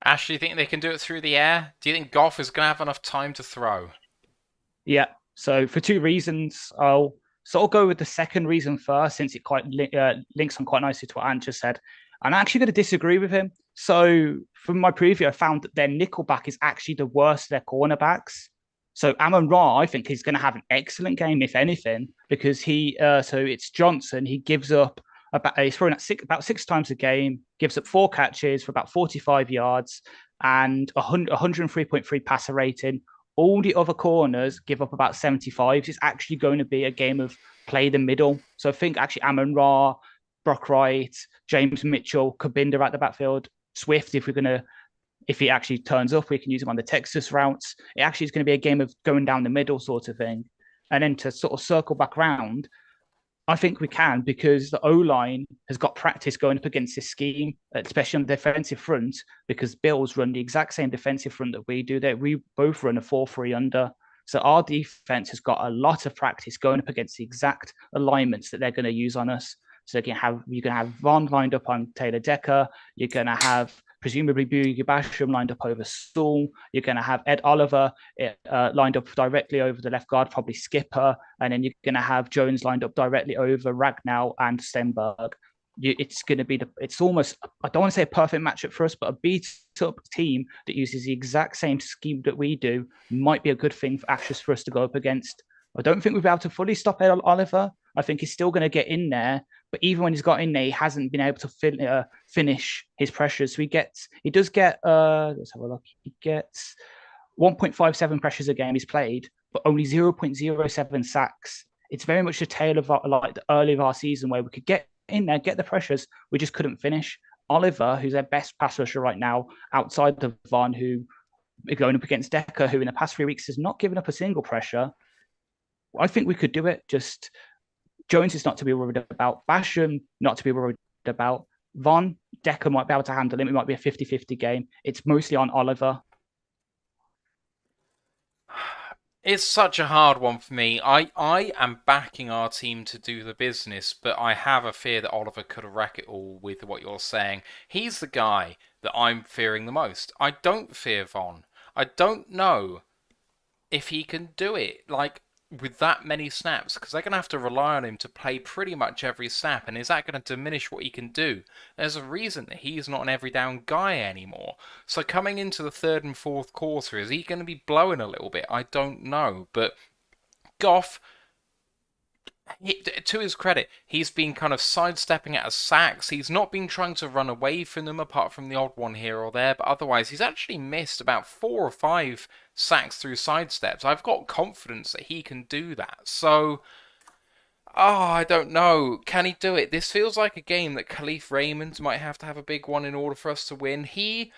Ash, do you think they can do it through the air? Do you think Goff is going to have enough time to throw? Yeah. So for two reasons, I'll sort of go with the second reason first, since it quite links on quite nicely to what Ant just said. I'm actually going to disagree with him. So from my preview, I found that their nickelback is actually the worst of their cornerbacks. So Amon-Ra, I think, is going to have an excellent game, if anything, because so it's Johnson. He gives up he's throwing about six times a game, gives up 4 catches for about 45 yards and 103.3 passer rating. All the other corners give up about 75. It's actually going to be a game of play the middle. So I think actually Amon-Ra, Brock Wright, James Mitchell, Kabinda at the backfield, Swift, if he actually turns up, we can use him on the Texas routes. It actually is going to be a game of going down the middle sort of thing. And then to sort of circle back around, I think we can, because the O-line has got practice going up against this scheme, especially on the defensive front, because Bills run the exact same defensive front that we do. We both run a 4-3 under. So our defense has got a lot of practice going up against the exact alignments that they're going to use on us. So you're going to have Von lined up on Taylor Decker. You're going to have presumably Bugi Basham lined up over Stool. You're going to have Ed Oliver lined up directly over the left guard, probably Skipper. And then you're going to have Jones lined up directly over Ragnow and Stenberg. It's going to be it's almost, I don't want to say a perfect matchup for us, but a beat-up team that uses the exact same scheme that we do might be a good thing for Ashes for us to go up against. I don't think we'll be able to fully stop Ed Oliver. I think he's still going to get in there, but even when he's got in there, he hasn't been able to finish his pressures. So he does get, let's have a look. He gets 1.57 pressures a game he's played, but only 0.07 sacks. It's very much the tale of like the early of our season where we could get in there, get the pressures, we just couldn't finish. Oliver, who's their best pass rusher right now, outside of Von, who going up against Decker, who in the past 3 weeks has not given up a single pressure. I think we could do it. Just Jones is not to be worried about. Basham, not to be worried about. Von, Decker might be able to handle him. It might be a 50-50 game. It's mostly on Oliver. It's such a hard one for me. I am backing our team to do the business, but I have a fear that Oliver could wreck it all with what you're saying. He's the guy that I'm fearing the most. I don't fear Von. I don't know if he can do it. Like, with that many snaps, because they're going to have to rely on him to play pretty much every snap, and is that going to diminish what he can do? There's a reason that he's not an every down guy anymore. So coming into the third and fourth quarter, is he going to be blowing a little bit? I don't know, but Goff, to his credit, he's been kind of sidestepping out of sacks. He's not been trying to run away from them, apart from the odd one here or there, but otherwise he's actually missed about 4 or 5 sacks through sidesteps. I've got confidence that he can do that. So, I don't know. Can he do it? This feels like a game that Khalif Raymond might have to have a big one in order for us to win. He,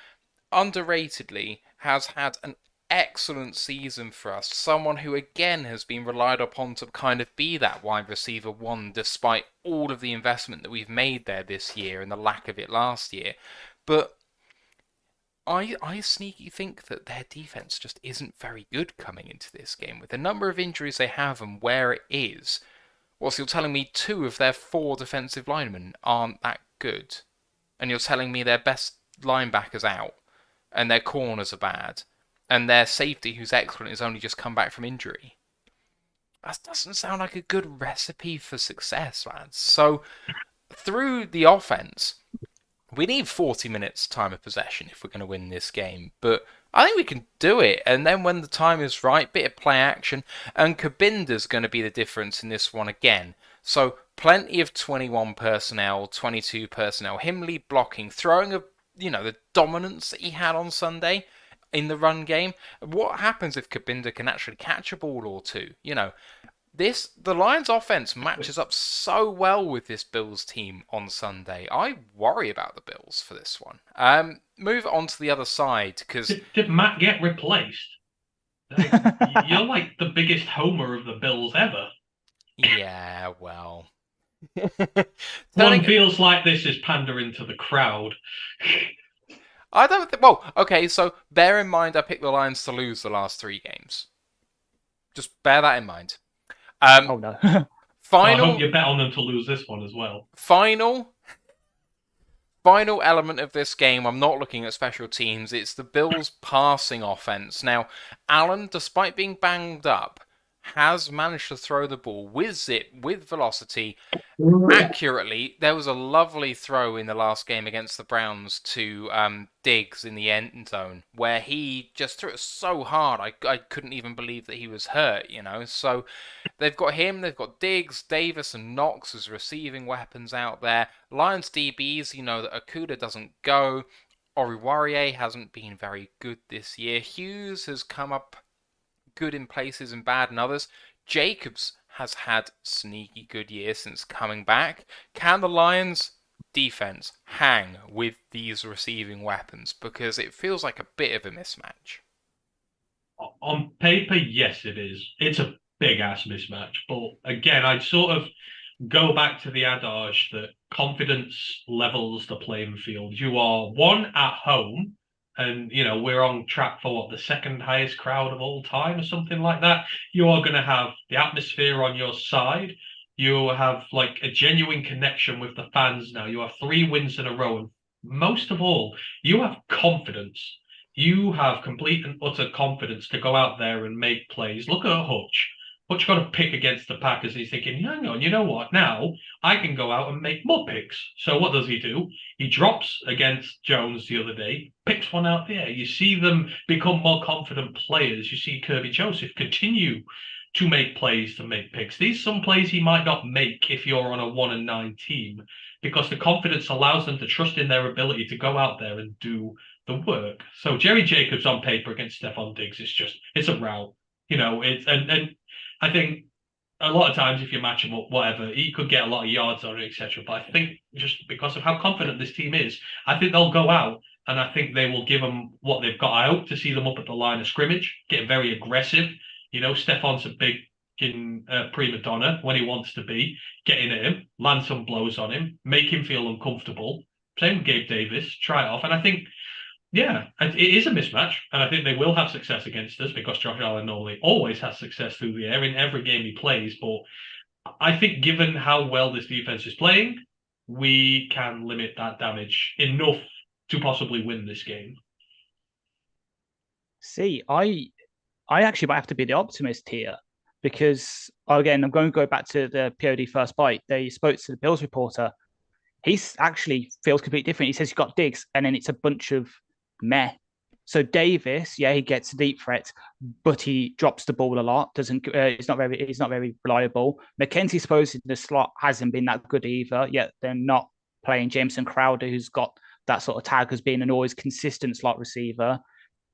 underratedly, has had an excellent season for us. Someone who again has been relied upon to kind of be that wide receiver one, despite all of the investment that we've made there this year and the lack of it last year. But I sneaky think that their defense just isn't very good coming into this game. With the number of injuries they have and where it is, Well, so you're telling me 2 of their 4 defensive linemen aren't that good, and you're telling me their best linebackers out, and their corners are bad, and their safety, who's excellent, has only just come back from injury. That doesn't sound like a good recipe for success, man. So through the offense, we need 40 minutes time of possession if we're going to win this game, but I think we can do it. And then when the time is right, bit of play action, and Kabinda's going to be the difference in this one again. So plenty of 21 personnel, 22 personnel, him lead blocking, throwing the dominance that he had on Sunday in the run game. What happens if Kabinda can actually catch a ball or two? The Lions offense matches up so well with this Bills team on Sunday. I worry about the Bills for this one. Move on to the other side, because Did Matt get replaced? You're like the biggest homer of the Bills ever. yeah, well, One feels like this is pandering to the crowd. I don't think. Well, okay, so bear in mind I picked the Lions to lose the last 3 games. Just bear that in mind. Oh no. I Final hope you bet on them to lose this one as well. final element of this game, I'm not looking at special teams. It's the Bills' passing offense. Now, Allen, despite being banged up, has managed to throw the ball with zip, with velocity, accurately. There was a lovely throw in the last game against the Browns to Diggs in the end zone, where he just threw it so hard, I couldn't even believe that he was hurt, So they've got him, they've got Diggs, Davis, and Knox as receiving weapons out there. Lions DBs, that Okuda doesn't go. Oruwariye hasn't been very good this year. Hughes has come up good in places and bad in others. Jacobs has had sneaky good year since coming back. Can the Lions defense hang with these receiving weapons? Because it feels like a bit of a mismatch. On paper, yes, it is. It's a big-ass mismatch. But again, I'd sort of go back to the adage that confidence levels the playing field. You are, one, at home, and, we're on track for, the second highest crowd of all time or something like that. You are going to have the atmosphere on your side. You have, a genuine connection with the fans now. You have 3 wins in a row. And most of all, you have confidence. You have complete and utter confidence to go out there and make plays. Look at Hutch. Hutch got a pick against the Packers. He's thinking, hang on, you know what? Now I can go out and make more picks. So what does he do? He drops against Jones the other day, picks one out there. You see them become more confident players. You see Kirby Joseph continue to make plays, to make picks. These some plays he might not make if you're on a 1-9 team, because the confidence allows them to trust in their ability to go out there and do the work. So Jerry Jacobs on paper against Stephon Diggs, it's a rout. And I think a lot of times if you match him up, whatever, he could get a lot of yards on it, etc. But I think just because of how confident this team is, I think they'll go out and I think they will give them what they've got. I hope to see them up at the line of scrimmage, get very aggressive. Stephon's a big prima donna when he wants to be. Get in at him, land some blows on him, make him feel uncomfortable. Same with Gabe Davis, try it off. And I think, yeah, it is a mismatch, and I think they will have success against us because Josh Allen normally always has success through the air in every game he plays. But I think given how well this defense is playing, we can limit that damage enough to possibly win this game. See, I actually might have to be the optimist here because, again, I'm going to go back to the POD first bite. They spoke to the Bills reporter. He actually feels completely different. He says he's got Diggs, and then it's a bunch of meh. So Davis, yeah, he gets deep threats, but he drops the ball a lot. He's not very reliable. McKenzie, supposed in the slot, hasn't been that good either. Yet they're not playing Jameson Crowder, who's got that sort of tag as being an always consistent slot receiver.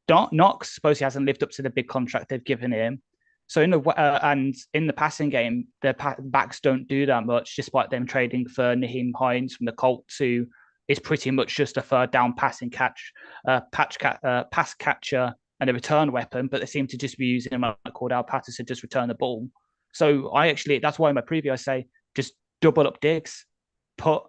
Knox, suppose he hasn't lived up to the big contract they've given him. So and in the passing game, their backs don't do that much, despite them trading for Naheem Hines from the Colts, who is pretty much just a third down pass catcher and a return weapon. But they seem to just be using him like Cordell Patterson, just return the ball. So that's why in my preview I say just double up Diggs, put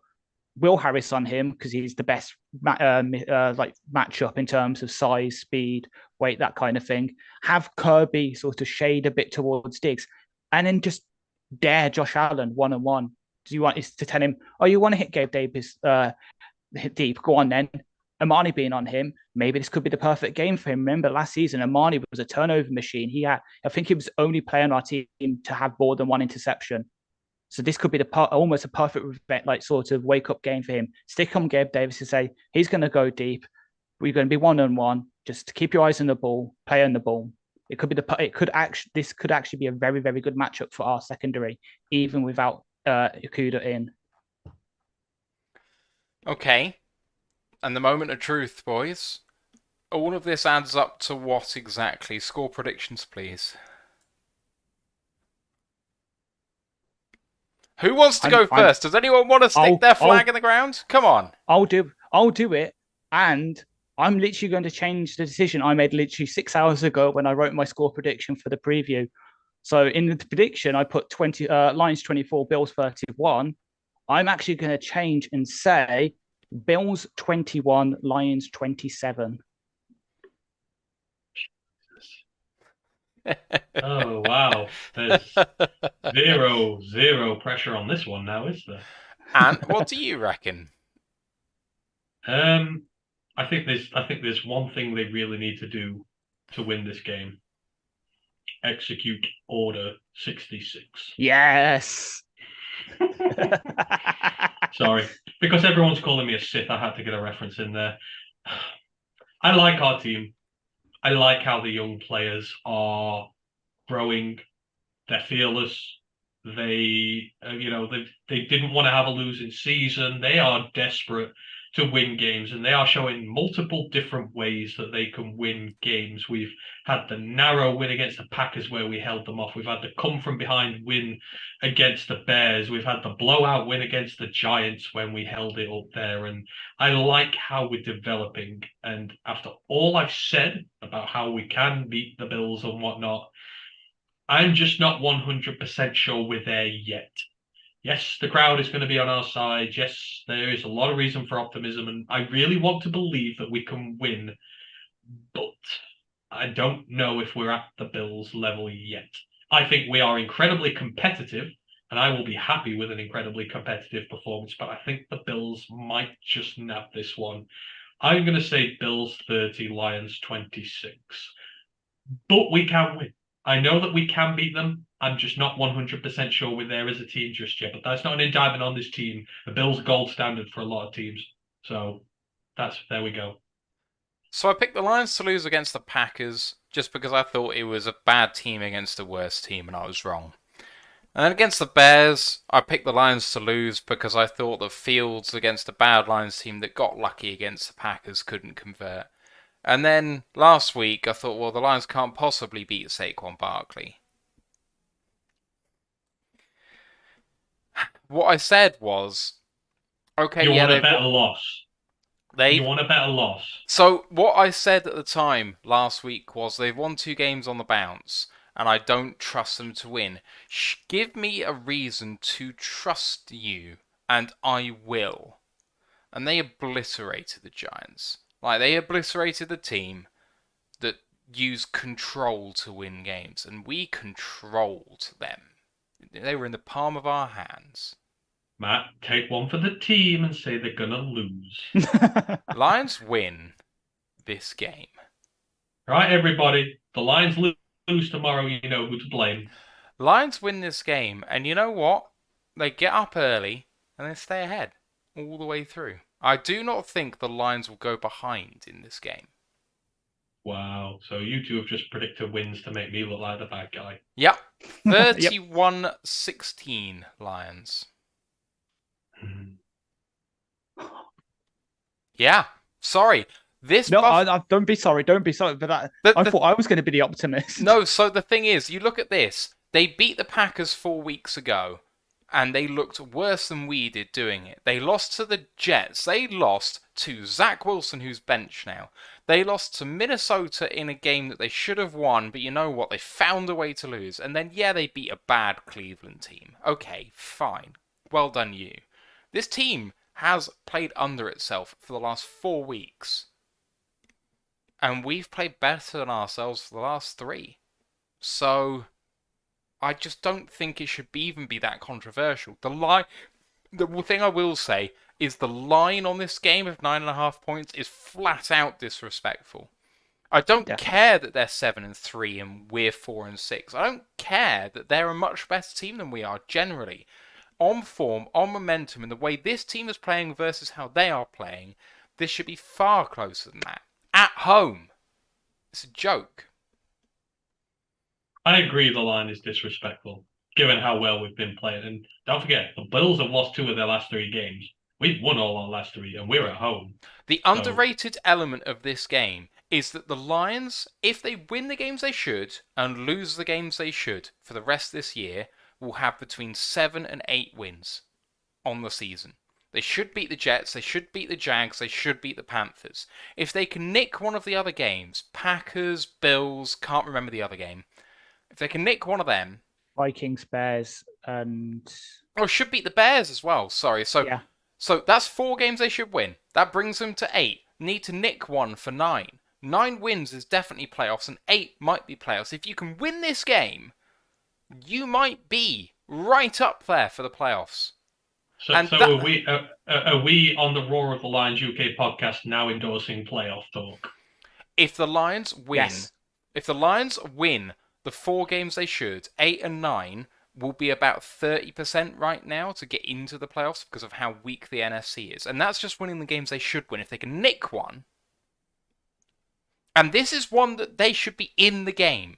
Will Harris on him because he's the best matchup in terms of size, speed, weight, that kind of thing. Have Kirby sort of shade a bit towards Diggs, and then just dare Josh Allen 1-on-1? Do you want is to tell him, oh, you want to hit Gabe Davis hit deep? Go on then. Amani being on him, maybe this could be the perfect game for him. Remember last season, Amani was a turnover machine. I think he was the only player on our team to have more than one interception. So this could be almost a perfect like sort of wake up game for him. Stick on Gabe Davis and say he's going to go deep. We're going to be 1-on-1. Just keep your eyes on the ball, play on the ball. This could actually be a very, very good matchup for our secondary, even without Ikuda in. Okay. And the moment of truth, boys. All of this adds up to what exactly? Score predictions, please. Who wants to go first? Does anyone want to stick their flag in the ground? Come on. I'll do it. And I'm literally going to change the decision I made literally 6 hours ago when I wrote my score prediction for the preview. So in the prediction, I put Lions 24, Bills 31. I'm actually going to change and say Bills 21, Lions 27. Oh, wow. There's zero pressure on this one now, is there? And what do you reckon? I think there's one thing they really need to do to win this game. Execute Order 66. Yes. Sorry, because everyone's calling me a Sith, I had to get a reference in there. I like our team. I like how the young players are growing. They're fearless. They didn't want to have a losing season. They are desperate to win games, and they are showing multiple different ways that they can win games. We've had the narrow win against the Packers where we held them off. We've had the come from behind win against the Bears. We've had the blowout win against the Giants when we held it up there. And I like how we're developing. And after all I've said about how we can beat the Bills and whatnot, I'm just not 100% sure we're there yet. Yes, the crowd is going to be on our side. Yes, there is a lot of reason for optimism, and I really want to believe that we can win, but I don't know if we're at the Bills level yet. I think we are incredibly competitive, and I will be happy with an incredibly competitive performance, but I think the Bills might just nab this one. I'm going to say Bills 30, Lions 26. But we can win. I know that we can beat them. I'm just not 100% sure we're there as a team just yet. But that's not an indictment on this team. The Bills are gold standard for a lot of teams. So there we go. So I picked the Lions to lose against the Packers just because I thought it was a bad team against a worse team, and I was wrong. And then against the Bears, I picked the Lions to lose because I thought the Fields against a bad Lions team that got lucky against the Packers couldn't convert. And then last week, I thought, well, the Lions can't possibly beat Saquon Barkley. What I said was, okay, you want a better loss. You want a better loss. So what I said at the time last week was they've won 2 games on the bounce, and I don't trust them to win. Give me a reason to trust you, and I will. And they obliterated the Giants. Like, they obliterated the team that used control to win games, and we controlled them. They were in the palm of our hands. Matt, take one for the team and say they're going to lose. Lions win this game. Right, everybody. The Lions lose tomorrow, you know who to blame. Lions win this game, and you know what? They get up early, and they stay ahead all the way through. I do not think the Lions will go behind in this game. Wow. So you two have just predicted wins to make me look like the bad guy. Yep. 31-16 Lions. Yeah. Sorry. Don't be sorry. Don't be sorry. But I thought I was going to be the optimist. No, so the thing is, you look at this. They beat the Packers 4 weeks ago, and they looked worse than we did doing it. They lost to the Jets. They lost to Zach Wilson, who's benched now. They lost to Minnesota in a game that they should have won, but you know what? They found a way to lose. And then, yeah, they beat a bad Cleveland team. Okay, fine. Well done, you. This team has played under itself for the last 4 weeks. And we've played better than ourselves for the last 3. So, I just don't think it should even be that controversial. The thing I will say is the line on this game of 9.5 points is flat out disrespectful. I don't Definitely. care that they're 7-3 and we're 4-6. I don't care that they're a much better team than we are generally. On form, on momentum, and the way this team is playing versus how they are playing, this should be far closer than that. At home, it's a joke. I agree the line is disrespectful, given how well we've been playing. And don't forget, the Bills have lost 2 of their last 3 games. We've won all our last 3, and we're at home. The underrated element of this game is that the Lions, if they win the games they should and lose the games they should for the rest of this year, will have between 7 and 8 wins on the season. They should beat the Jets, they should beat the Jags, they should beat the Panthers. If they can nick one of the other games, Packers, Bills, can't remember the other game. If they can nick one of them, Vikings, Bears, and should beat the Bears as well. Sorry, yeah, so that's 4 games they should win. That brings them to 8. Need to nick one for 9. 9 wins is definitely playoffs, and 8 might be playoffs. If you can win this game, you might be right up there for the playoffs. So And are we on the Roar of the Lions UK podcast now endorsing playoff talk? If the Lions win, yes. if the Lions win the 4 games they should, 8 and 9 will be about 30% right now to get into the playoffs because of how weak the NFC is. And that's just winning the games they should win. If they can nick one, and this is one that they should be in the game.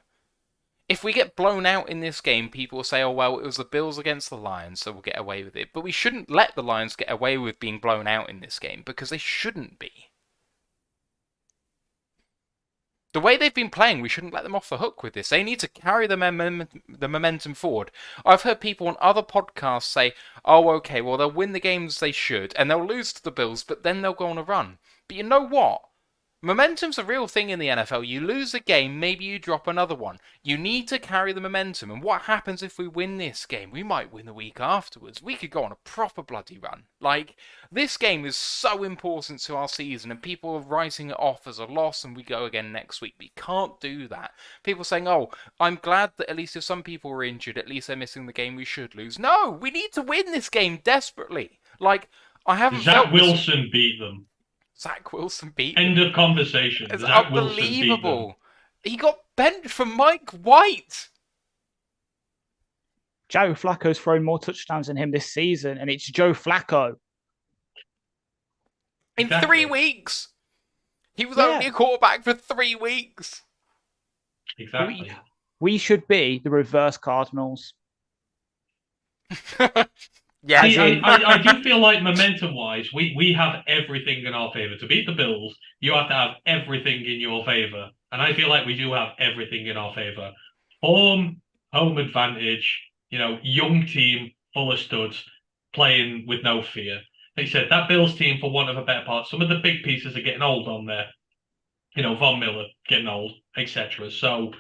If we get blown out in this game, people will say, oh, well, it was the Bills against the Lions, so we'll get away with it. But we shouldn't let the Lions get away with being blown out in this game, because they shouldn't be. The way they've been playing, we shouldn't let them off the hook with this. They need to carry the momentum forward. I've heard people on other podcasts say, oh, okay, well, they'll win the games they should, and they'll lose to the Bills, but then they'll go on a run. But you know what? Momentum's a real thing in the NFL. You lose a game, maybe you drop another one. You need to carry the momentum. And what happens if we win this game? We might win the week afterwards. We could go on a proper bloody run. Like, this game is so important to our season, and people are writing it off as a loss, and we go again next week. We can't do that. People saying, oh, I'm glad that at least if some people were injured, at least they're missing the game we should lose. No, we need to win this game desperately. Like, I haven't Zach Wilson beat them. Zach Wilson beat End of conversation. It's Zach unbelievable. He got benched for Mike White. Joe Flacco's thrown more touchdowns than him this season, and it's Joe Flacco. In 3 weeks. He was only a quarterback for 3 weeks. Exactly. We should be the reverse Cardinals. Yeah, See, I do feel like momentum-wise, we have everything in our favor. To beat the Bills, you have to have everything in your favor. And I feel like we do have everything in our favor. Form, home advantage, young team, full of studs, playing with no fear. Like you said, that Bills team, for want of a better part, some of the big pieces are getting old on there. Von Miller getting old, etc. So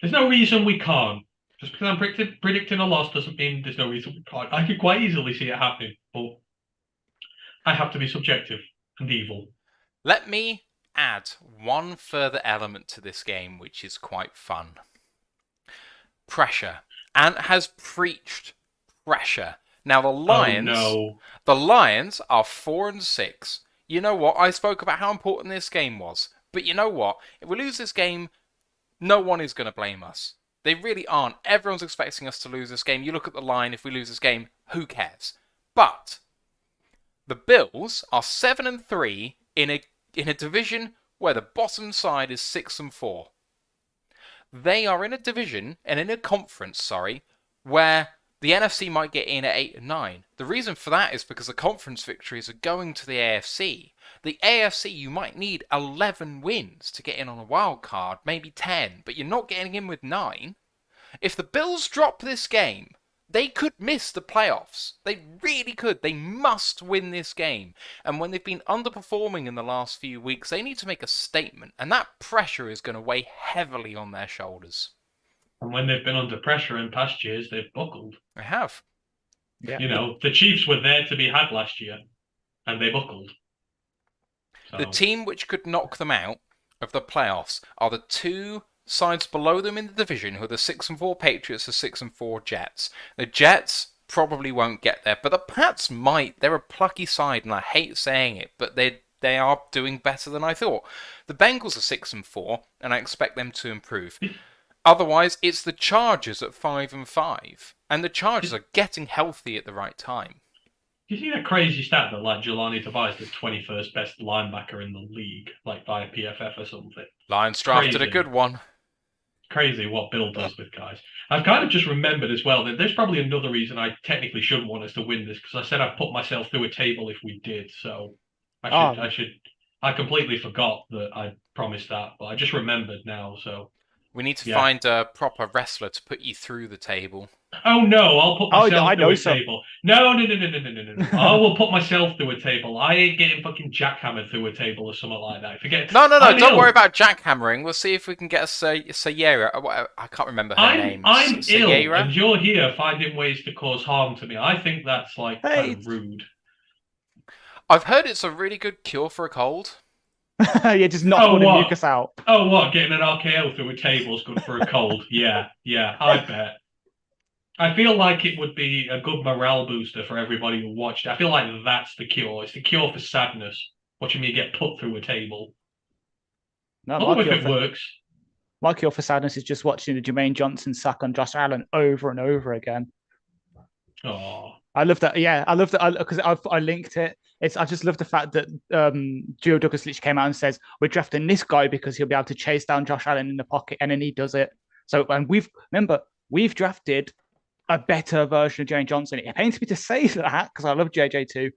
there's no reason we can't. Just because I'm predicting a loss doesn't mean there's no reason we can't. I could quite easily see it happening, but I have to be subjective and evil. Let me add one further element to this game, which is quite fun. Pressure. Ant has preached pressure. Now the Lions are 4-6. You know what? I spoke about how important this game was. But you know what? If we lose this game, no one is going to blame us. They really aren't. Everyone's expecting us to lose this game. You look at the line, if we lose this game, who cares? But the Bills are 7-3 in a division where the bottom side is 6-4. They are in a division, and in a conference, where the NFC might get in at 8-9. The reason for that is because the conference victories are going to the AFC. The AFC, you might need 11 wins to get in on a wild card, maybe 10, but you're not getting in with 9. If the Bills drop this game, they could miss the playoffs. They really could. They must win this game. And when they've been underperforming in the last few weeks, they need to make a statement. And that pressure is going to weigh heavily on their shoulders. And when they've been under pressure in past years, they've buckled. They have. Yeah. The Chiefs were there to be had last year, and they buckled. So. The team which could knock them out of the playoffs are the 2 sides below them in the division, who are the 6-4 Patriots, the 6-4 Jets. The Jets probably won't get there, but the Pats might. They're a plucky side, and I hate saying it, but they are doing better than I thought. The Bengals are 6-4, and I expect them to improve. Otherwise, it's the Chargers at 5-5, and the Chargers are getting healthy at the right time. You see that crazy stat that like Jelani Tobias is the 21st best linebacker in the league, like by PFF or something? Lions drafted Crazy. a good one. Crazy what Bill does with guys. I've kind of just remembered as well that there's probably another reason I technically shouldn't want us to win this, because I said I'd put myself through a table if we did. So I completely forgot that I promised that, but I just remembered now. So we need to find a proper wrestler to put you through the table. Oh no, I'll put myself through a table. No. I will put myself through a table. I ain't getting fucking jackhammered through a table or something like that. Forget. No, don't worry about jackhammering. We'll see if we can get a Sayera. I can't remember her name. I'm ill, and you're here finding ways to cause harm to me. I think that's like kind of rude. I've heard it's a really good cure for a cold. Yeah, just knock all the mucus out. Oh, what? Getting an RKO through a table is good for a cold. Yeah, I bet. I feel like it would be a good morale booster for everybody who watched it. I feel like that's the cure. It's the cure for sadness, watching me get put through a table. No, if it works. My cure for sadness is just watching the Jermaine Johnson sack on Josh Allen over and over again. Oh, I love that. Yeah, I love that because I linked it. I just love the fact that Joe Douglas literally came out and says we're drafting this guy because he'll be able to chase down Josh Allen in the pocket, and then he does it. So, and we've drafted a better version of Jermaine Johnson. It pains me to say that because I love JJ too,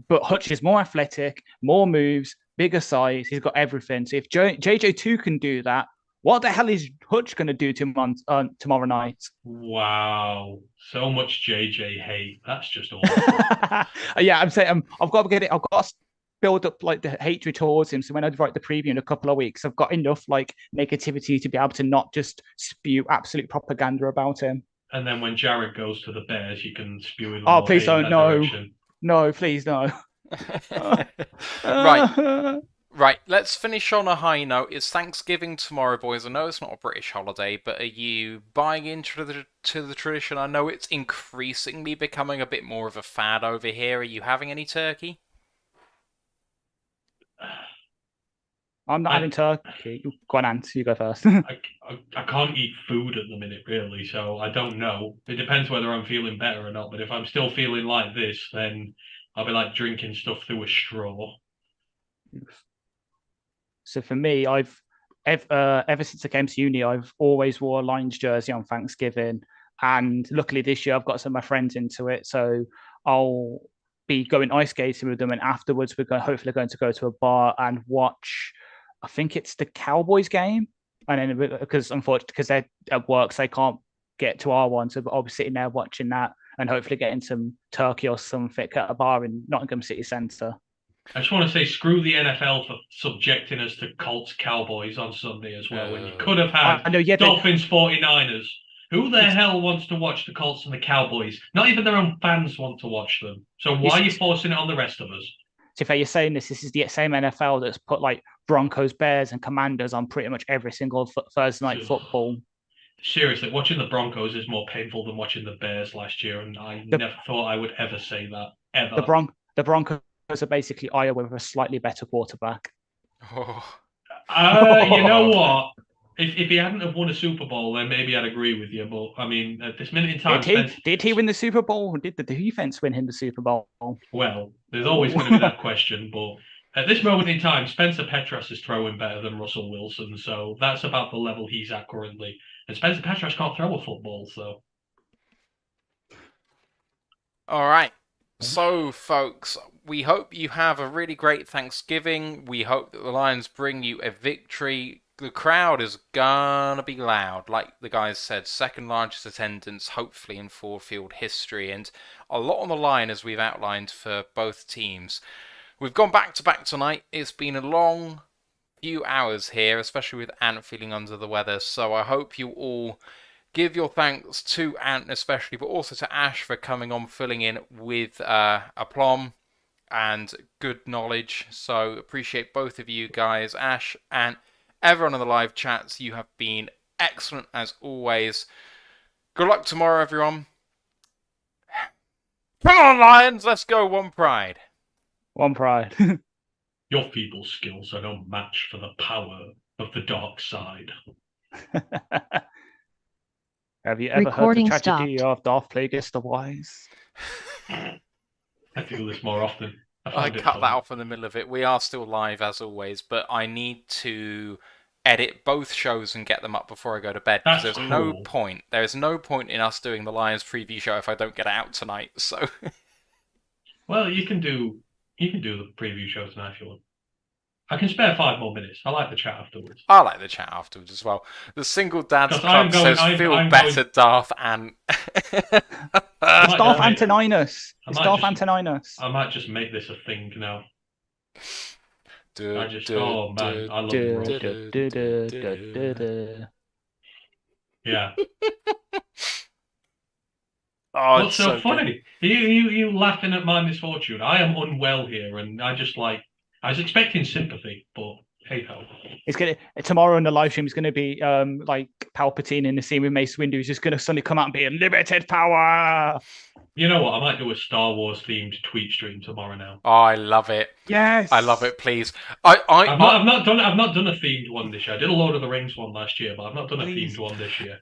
but Hutch is more athletic, more moves, bigger size. He's got everything. So if JJ2 can do that, what the hell is Hutch going to do to him on tomorrow night? Wow, so much JJ hate. That's just awful. Yeah, I'm saying I've got to get it. I've got to build up like the hatred towards him. So when I write the preview in a couple of weeks, I've got enough like negativity to be able to not just spew absolute propaganda about him. And then when Jared goes to the Bears, you can spew him. Oh, please don't. No, please no. Right, let's finish on a high note. It's Thanksgiving tomorrow, boys. I know it's not a British holiday, but are you buying into the tradition? I know it's increasingly becoming a bit more of a fad over here. Are you having any turkey? I'm not having turkey. Go on, Ant. You go first. I can't eat food at the minute, really, so I don't know. It depends whether I'm feeling better or not, but if I'm still feeling like this, then I'll be like drinking stuff through a straw. So for me, I've ever since I came to uni, I've always wore a Lions jersey on Thanksgiving, and luckily this year I've got some of my friends into it, so I'll be going ice skating with them, and afterwards we're hopefully going to go to a bar and watch. I think it's the Cowboys game, and then because unfortunately because they're at work, so they can't get to our one, so I'll be sitting there watching that and hopefully getting some turkey or something at a bar in Nottingham City Centre. I just want to say screw the NFL for subjecting us to Colts Cowboys on Sunday as well, when you could have had Dolphins 49ers. Who the hell wants to watch the Colts and the Cowboys? Not even their own fans want to watch them. So why are you forcing it on the rest of us? So if you're saying this is the same NFL that's put like Broncos, Bears, and Commanders on pretty much every single Thursday night football. Seriously, watching the Broncos is more painful than watching the Bears last year, and I never thought I would ever say that, ever. The Broncos are basically Iowa with a slightly better quarterback. You know what? If he hadn't have won a Super Bowl, then maybe I'd agree with you. But I mean, at this minute in time, did he win the Super Bowl? Or did the defense win him the Super Bowl? Well, there's always going to be that question. But at this moment in time, Spencer Petras is throwing better than Russell Wilson, so that's about the level he's at currently. And Spencer Petras can't throw a football, so. All right. So, folks, we hope you have a really great Thanksgiving. We hope that the Lions bring you a victory. The crowd is gonna be loud, like the guys said. Second largest attendance, hopefully, in Ford Field history, and a lot on the line, as we've outlined, for both teams. We've gone back-to-back tonight. It's been a long few hours here, especially with Ant feeling under the weather, so I hope you all give your thanks to Ant especially, but also to Ash for coming on, filling in with aplomb and good knowledge. So appreciate both of you guys, Ash, Ant, everyone in the live chats. You have been excellent as always. Good luck tomorrow, everyone. Come on, Lions, let's go One Pride. One Pride. Your feeble skills are no match for the power of the dark side. Have you ever Recording heard the tragedy stopped. of Darth Plagueis the Wise? I do this more often. I find it cut fun. that off in the middle of it. We are still live as always, but I need to edit both shows and get them up before I go to bed. Because That's there's no cool. point. There's no point in us doing the Lions preview show if I don't get it out tonight. So Well, you can do the preview show tonight if you want. I can spare 5 more minutes. I like the chat afterwards. I like the chat afterwards as well. The Single Dads 'Cause Club says, "Feel I'm better, Darth and." It's might Darth just- Antoninus. I It's might Darth just- Antoninus. I might just make this a thing now. Oh, Oh man, I love Du- you. du- du- du- du- du- du. Yeah. Oh, What's it's so good. funny? You laughing at my misfortune. I am unwell here, and I was expecting sympathy, but hey ho. It's gonna tomorrow in the live stream. It's gonna be like Palpatine in the scene with Mace Windu. He's just gonna suddenly come out and be unlimited power. You know what? I might do a Star Wars themed tweet stream tomorrow now. Oh, I love it. Yes, I love it. Please, I've not done a themed one this year. I did a Lord of the Rings one last year, but I've not done a Please. themed one this year.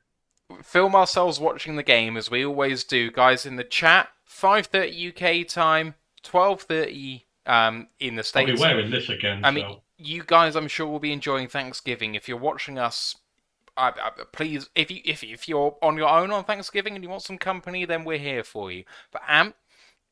film ourselves watching the game as we always do, guys. In the chat, 5:30 UK time, 12:30 in the I'll States. be wearing this again. I mean, you guys, I'm sure will be enjoying Thanksgiving. If you're watching us, please, if you're on your own on Thanksgiving and you want some company, then we're here for you. But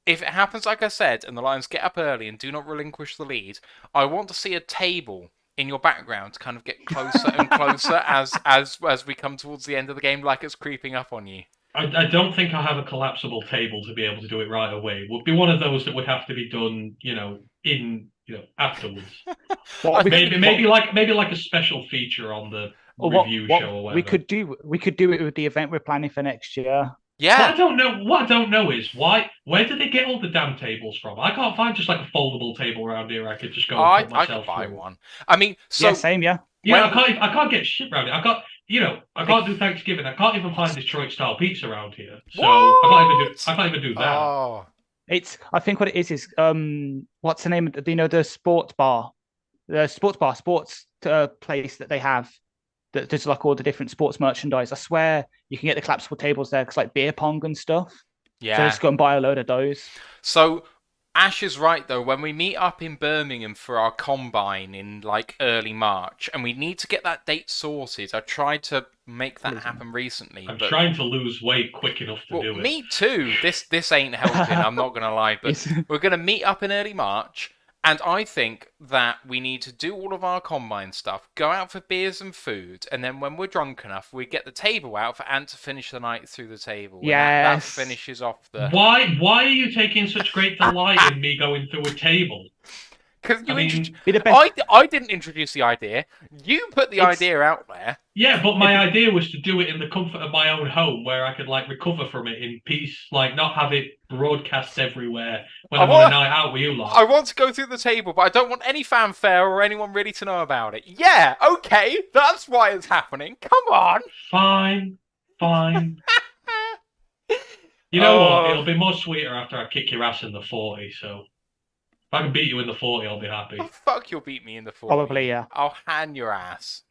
if it happens, like I said, and the Lions get up early and do not relinquish the lead, I want to see a table in your background to kind of get closer and closer as we come towards the end of the game, like it's creeping up on you. I don't think I have a collapsible table to be able to do it right away. It would be one of those that would have to be done, afterwards. Maybe like a special feature on the review show or whatever. We could do it with the event we're planning for next year. Yeah. What I don't know is where do they get all the damn tables from? I can't find just like a foldable table around here. I could just go and put I myself could buy through. one. I mean, so Yeah, same. Yeah. Yeah, I can't get shit around it. I can't do Thanksgiving. I can't even find Detroit style pizza around here. So I can't even do that. Oh, I think what it is what's the name of the sports place that they have that does like all the different sports merchandise. I swear you can get the collapsible tables there. It's like beer pong and stuff. So yeah. just go and buy a load of those. So Ash is right though. When we meet up in Birmingham for our combine in like early March, and we need to get that date sorted. I tried to make that happen recently. I'm but... trying to lose weight quick enough to do it. Me too. This ain't helping. I'm not gonna lie, but we're gonna meet up in early March, and I think that we need to do all of our combine stuff, go out for beers and food, and then when we're drunk enough, we get the table out for Ant to finish the night through the table. Yes. That finishes off the. Why are you taking such great delight in me going through a table? Because Be the best. I didn't introduce the idea. You put the idea out there. Yeah, but my idea was to do it in the comfort of my own home, where I could like recover from it in peace, like not have it broadcast everywhere when I'm on a night out with you lot. I want to go through the table, but I don't want any fanfare or anyone really to know about it. Yeah, okay, that's why it's happening. Come on. Fine. You know what? It'll be more sweeter after I kick your ass in the 40. So if I can beat you in the 40, I'll be happy. Oh, fuck, you'll beat me in the 40. Probably, yeah. I'll hand your ass.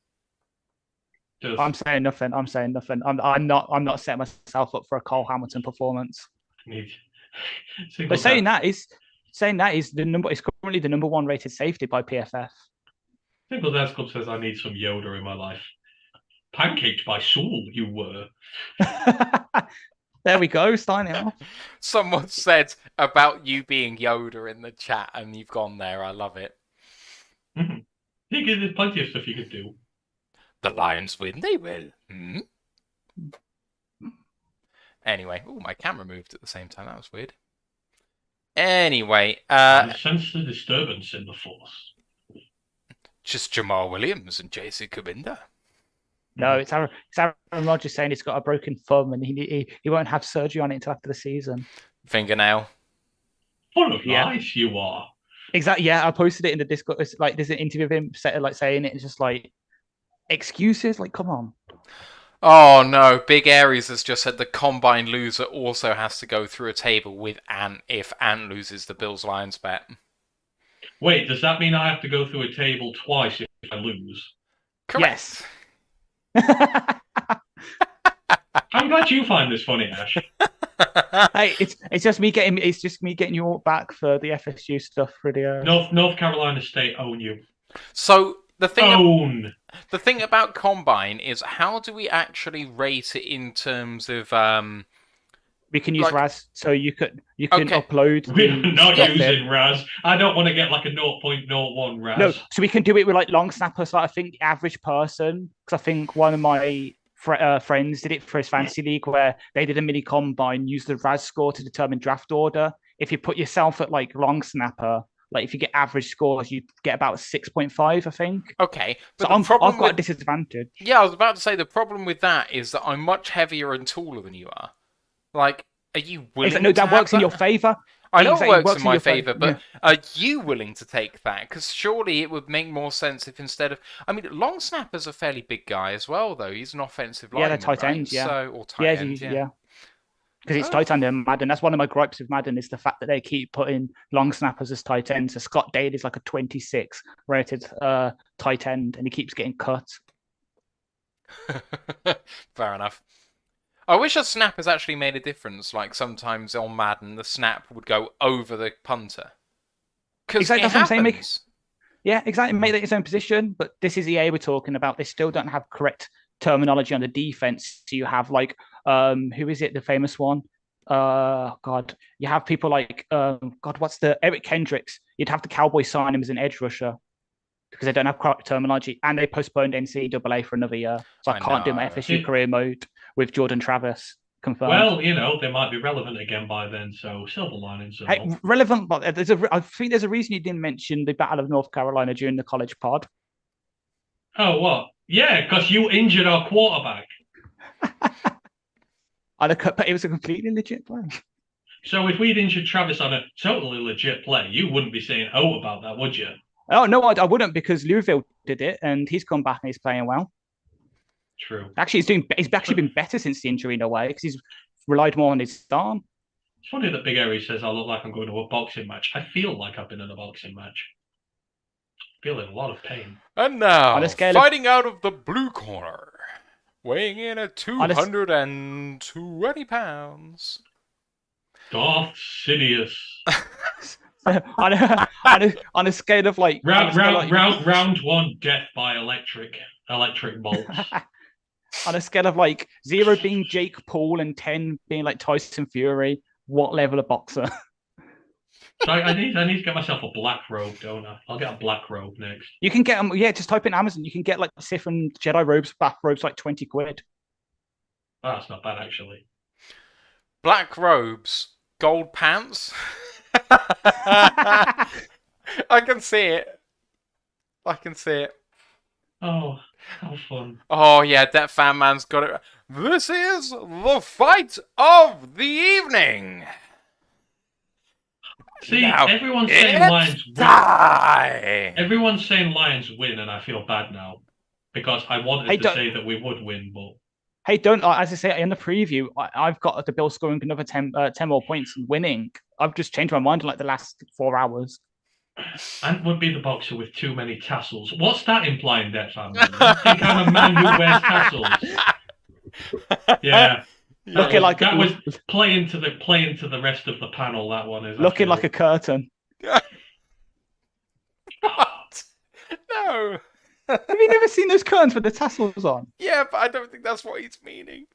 I'm saying nothing. I'm not setting myself up for a Cole Hamilton performance. But saying that is it's currently the number 1 rated safety by PFF. Single Dad's Club says I need some Yoda in my life. Pancaked by Soul, you were. There we go, starting it off. Someone said about you being Yoda in the chat, and you've gone there. I love it. Mm-hmm. There's plenty of stuff you could do. The Lions win, they will. Anyway, my camera moved at the same time. That was weird. Anyway, I sense the disturbance in the force. Just Jamal Williams and JC Kabinda. No, it's Aaron Rodgers saying he's got a broken thumb and he won't have surgery on it until after the season. Fingernail. Full of lies, you are. Exactly. Yeah, I posted it in the Discord. It's like there's an interview of him saying it. It's just like Excuses? Like, come on. Oh no, Big Aries has just said the combine loser also has to go through a table with Ant if Ant loses the Bills-Lions bet. Wait, does that mean I have to go through a table twice if I lose? Correct. Yes. I'm glad you find this funny, Ash. Hey, it's just me getting you all back for the FSU stuff for the North Carolina State own you. So the Own. thing about combine is how do we actually rate it in terms of we can use like- RAS, so you can Okay. upload. We're not stuff using in. RAS. I don't want to get like a 0.01 RAS. No, so we can do it with like long snappers. Like I think the average person, because I think one of my friends did it for his fantasy league where they did a mini combine, used the RAS score to determine draft order. If you put yourself at like long snapper, like if you get average scores, you get about 6.5, I think. okay, but So the I've got a disadvantage. Yeah, I was about to say the problem with that is that I'm much heavier and taller than you are. Like, are you willing? No, to that have works in your favor. I know Exactly, it works in my your favor, fa- but are you willing to take that? Because surely it would make more sense if instead of, I mean, long snapper's a fairly big guy as well, though. He's an offensive Yeah, they're lineman, tight right? ends, yeah. So, or tight Yeah, end, yeah. because it's Oh. tight end in Madden. That's one of my gripes with Madden is the fact that they keep putting long snappers as tight ends. So Scott Daly's like a 26 rated tight end, and he keeps getting cut. Fair enough. I wish a snap has actually made a difference. Like sometimes on Madden, the snap would go over the punter. Because Exactly, it that's what I'm saying, Mick. happens. Yeah, exactly. Make that his own position, but this is EA we're talking about. They still don't have correct terminology on the defense. So you have like, who is it? The famous one. God, you have people like, God, what's the Eric Kendricks? You'd have the Cowboys sign him as an edge rusher because they don't have correct terminology, and they postponed NCAA for another year, so I can't do my know. FSU career mode with Jordan Travis confirmed. Well, they might be relevant again by then, so silver linings. Hey, relevant, but I think there's a reason you didn't mention the Battle of North Carolina during the college pod. Oh, what? Yeah, because you injured our quarterback. But it was a completely legit play. So if we'd injured Travis on a totally legit play, you wouldn't be saying "oh" about that, would you? Oh no, I wouldn't, because Louisville did it, and he's come back and he's playing well. True. Actually, he's actually been better since the injury in a way because he's relied more on his arm. It's funny that Big Aries says I look like I'm going to a boxing match. I feel like I've been in a boxing match. Feeling a lot of pain. And now, On a scale of- fighting out of the blue corner, weighing in at 220 pounds. Darth Sidious. on a scale of like Round one, death by electric bolts. on a scale of like 0 being Jake Paul and 10 being like Tyson Fury, what level of boxer? So I need to get myself a black robe, don't I? I'll get a black robe next. You can get them. Yeah, just type in Amazon. You can get like Sith and Jedi robes, black robes, like 20 quid. Oh, that's not bad actually. Black robes, gold pants. I can see it. I can see it. Oh, how fun. Oh yeah, that fan man's got it. This is the fight of the evening. See, Now, everyone's saying it's Lions win. time. Everyone's saying Lions win, and I feel bad now because I wanted to say that we would win, but Hey, as I say in the preview, I've got the Bills scoring another 10 more points and winning. I've just changed my mind in like the last 4 hours. Ant would be the boxer with too many tassels. What's that implying, Death Family? You think I'm a man who wears tassels? Yeah. Looking like that was play into the rest of the panel. That one is looking like a curtain. What? No. Have you never seen those curtains with the tassels on? Yeah, but I don't think that's what he's meaning.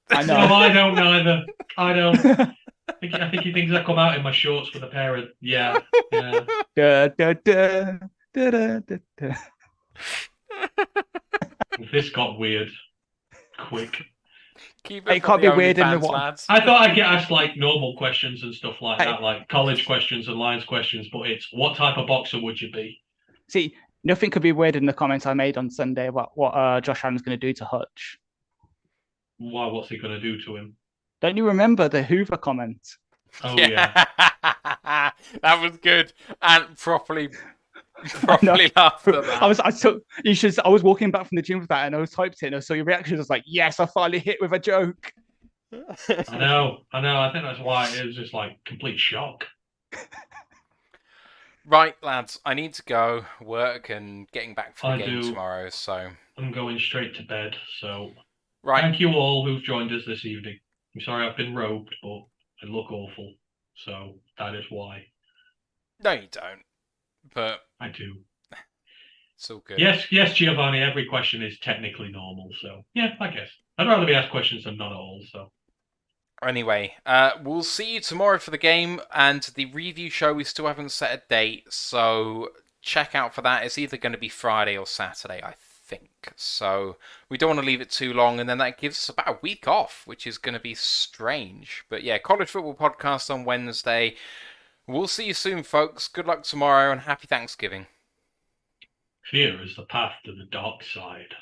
I know. No, I don't either. I don't. I think he thinks I come out in my shorts with a pair of Da, da, da, da, da. This got weird. Quick. Keep It can't be weird in the one. lads. I thought I'd get asked like normal questions and stuff like that, like college questions and Lions questions, but it's what type of boxer would you be? See, nothing could be weird in the comments I made on Sunday about what Josh Allen's going to do to Hutch. Why? What's he going to do to him? Don't you remember the Hoover comment? Oh yeah. That was good and properly Probably laughed at that. I was walking back from the gym with that, and I was typed it, and I saw your reaction. I was like, "Yes, I finally hit with a joke." I know. I think that's why it was just like complete shock. Right, lads, I need to go work and getting back for the I game do. tomorrow. So, I'm going straight to bed. So right, thank you all who've joined us this evening. I'm sorry I've been robed, but I look awful. So that is why. no, you don't. But I do. it's all good. Yes, Giovanni, every question is technically normal. So yeah, I guess. I'd rather be asked questions than not at all. So Anyway, we'll see you tomorrow for the game, and the review show, we still haven't set a date, so check out for that. It's either going to be Friday or Saturday, I think. So we don't want to leave it too long, and then that gives us about a week off, which is going to be strange. But yeah, College Football Podcast on Wednesday. We'll see you soon, folks. Good luck tomorrow, and happy Thanksgiving. fear is the path to the dark side.